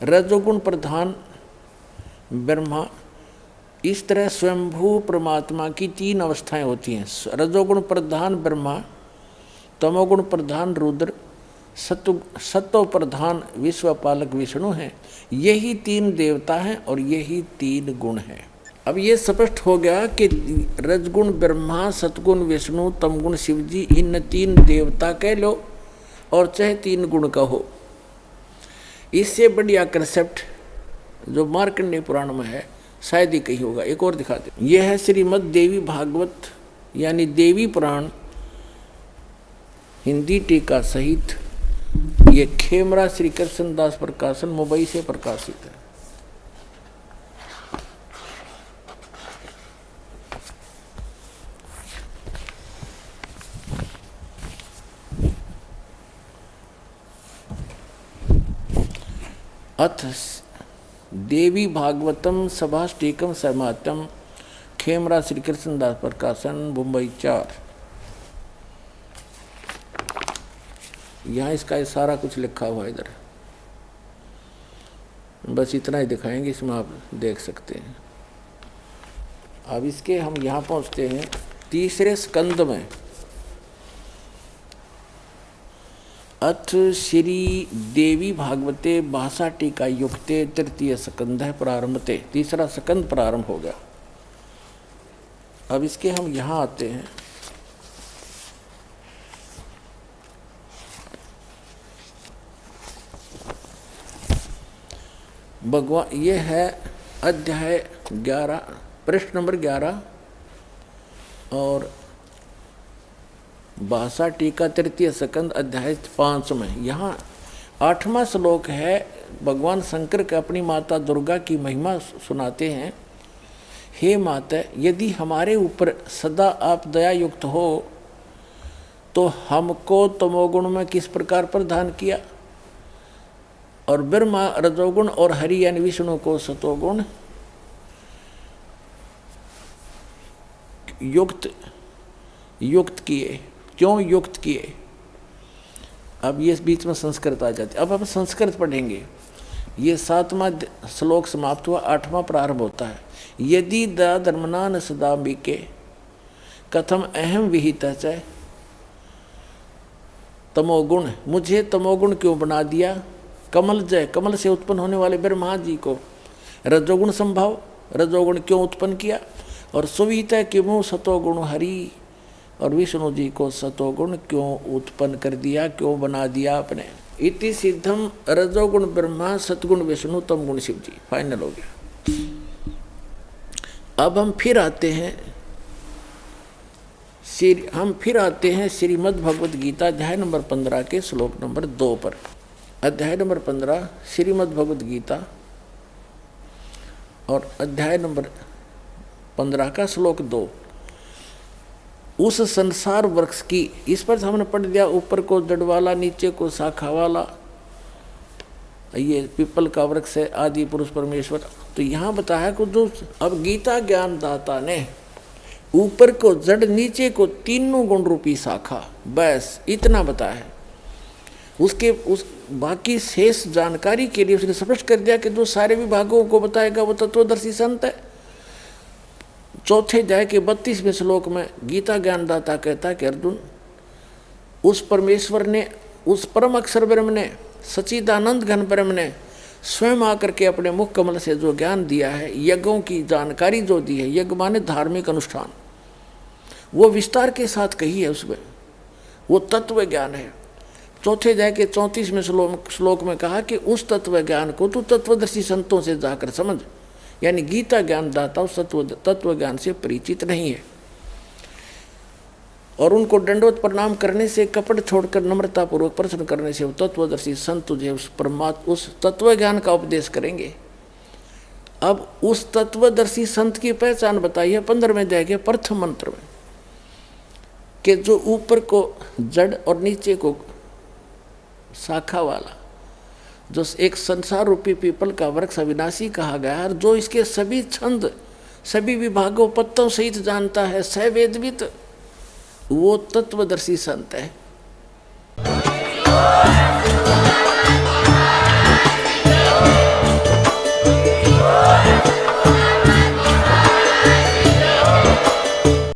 रजोगुण प्रधान ब्रह्मा, इस तरह स्वयंभू परमात्मा की 3 अवस्थाएं होती हैं। रजोगुण प्रधान ब्रह्मा, तमोगुण प्रधान रुद्र, सत्व प्रधान विश्वपालक विष्णु हैं। यही 3 देवता हैं और यही 3 गुण हैं। अब ये स्पष्ट हो गया कि रजगुण ब्रह्मा, सतगुण विष्णु, तमगुण शिव जी, इन 3 देवता कह लो और चाहे 3 गुण कहो। इससे बढ़िया कंसेप्ट जो मार्कंडेय पुराण में है शायद ही कहीं होगा। एक और दिखाते, यह है श्रीमद् देवी भागवत यानी देवी पुराण हिंदी टीका सहित। ये खेमरा श्री कृष्ण दास प्रकाशन मुंबई से प्रकाशित है। अथ देवी भागवतम सभाष्टिकम समातम, खेमरा श्री कृष्ण दास प्रकाशन मुंबई 4। यहाँ इसका सारा कुछ लिखा हुआ है इधर, बस इतना ही दिखाएंगे, इसमें आप देख सकते हैं। अब इसके हम यहाँ पहुँचते हैं 3रे स्कंद में। अथ श्री देवी भागवते भाषा टीका युक्ते 3य स्कंध प्रारंभते, 3रा स्कंद प्रारंभ हो गया। अब इसके हम यहाँ आते हैं। भगवान, ये है अध्याय 11, प्रश्न नंबर 11 और भाषा टीका तृतीय स्कंद अध्याय 5 में। यहाँ 8वां श्लोक है। भगवान शंकर के अपनी माता दुर्गा की महिमा सुनाते हैं। हे माता, यदि हमारे ऊपर सदा आप दया युक्त हो तो हमको तमोगुण में किस प्रकार प्रदान किया, और ब्रह्मा रजोगुण और हरि यानी विष्णु को सतोगुण युक्त किए, क्यों युक्त किए। अब ये बीच में संस्कृत आ जाती। अब हम संस्कृत पढ़ेंगे। ये 7वां श्लोक समाप्त हुआ, 8वां प्रारंभ होता है। यदि दा धर्मनान सदाम्बिके कथम अहम विहित च तमोगुण, मुझे तमोगुण क्यों बना दिया। कमल जय, कमल से उत्पन्न होने वाले ब्रह्मा जी को रजोगुण संभाव, रजोगुण क्यों उत्पन्न किया। और सुविहित किमु सतोगुण हरि, और विष्णु जी को सतोगुण क्यों उत्पन्न कर दिया, क्यों बना दिया आपने। इति सिद्धम रजोगुण ब्रह्मा सतगुण विष्णु तम गुण शिव जी। फाइनल हो गया। अब हम फिर आते हैं श्रीमद् भगवद गीता अध्याय नंबर 15 के श्लोक नंबर 2 पर। अध्याय नंबर 15 श्रीमद् भगवद गीता और अध्याय नंबर 15 का श्लोक 2। उस संसार वृक्ष की, इस पर हमने पढ़ दिया, ऊपर को जड़ वाला, नीचे को शाखा वाला, ये पीपल का वृक्ष है, आदि पुरुष परमेश्वर। तो यहाँ बताया कि जो अब गीता ज्ञान दाता ने ऊपर को जड़, नीचे को तीनों गुण रूपी शाखा, बस इतना बताया है। उसके उस बाकी शेष जानकारी के लिए उसने स्पष्ट कर दिया कि जो सारे विभागों को बताएगा वो तत्वदर्शी संत है। चौथे अध्याय के 32वें श्लोक में गीता ज्ञानदाता कहता है कि अर्जुन, उस परमेश्वर ने, उस परम अक्षर ब्रह्म ने, सच्चिदानंद घन ब्रह्म ने स्वयं आकर के अपने मुख कमल से जो ज्ञान दिया है, यज्ञों की जानकारी जो दी है, यज्ञ माने धार्मिक अनुष्ठान, वो विस्तार के साथ कही है। उसमें वो तत्व ज्ञान है। चौथे अध्याय के 34वें श्लोक में कहा कि उस तत्व ज्ञान को तू तत्वदर्शी संतों से जाकर समझ, यानी गीता ज्ञान दाता उस तत्व ज्ञान से परिचित नहीं है। और उनको दंडवत प्रणाम करने से, कपट छोड़कर नम्रता पूर्वक प्रश्न करने से वो तत्वदर्शी संत तुझे उस तत्व ज्ञान का उपदेश करेंगे। अब उस तत्वदर्शी संत की पहचान बताई है 15वें अध्याय के प्रथम मंत्र में, कि जो ऊपर को जड़ और नीचे को शाखा वाला, जो एक संसार रूपी पीपल का वृक्ष अविनाशी कहा गया है, जो इसके सभी छंद, सभी विभागों, पत्तों सहित जानता है, सवेदवित, वो तत्वदर्शी संत है।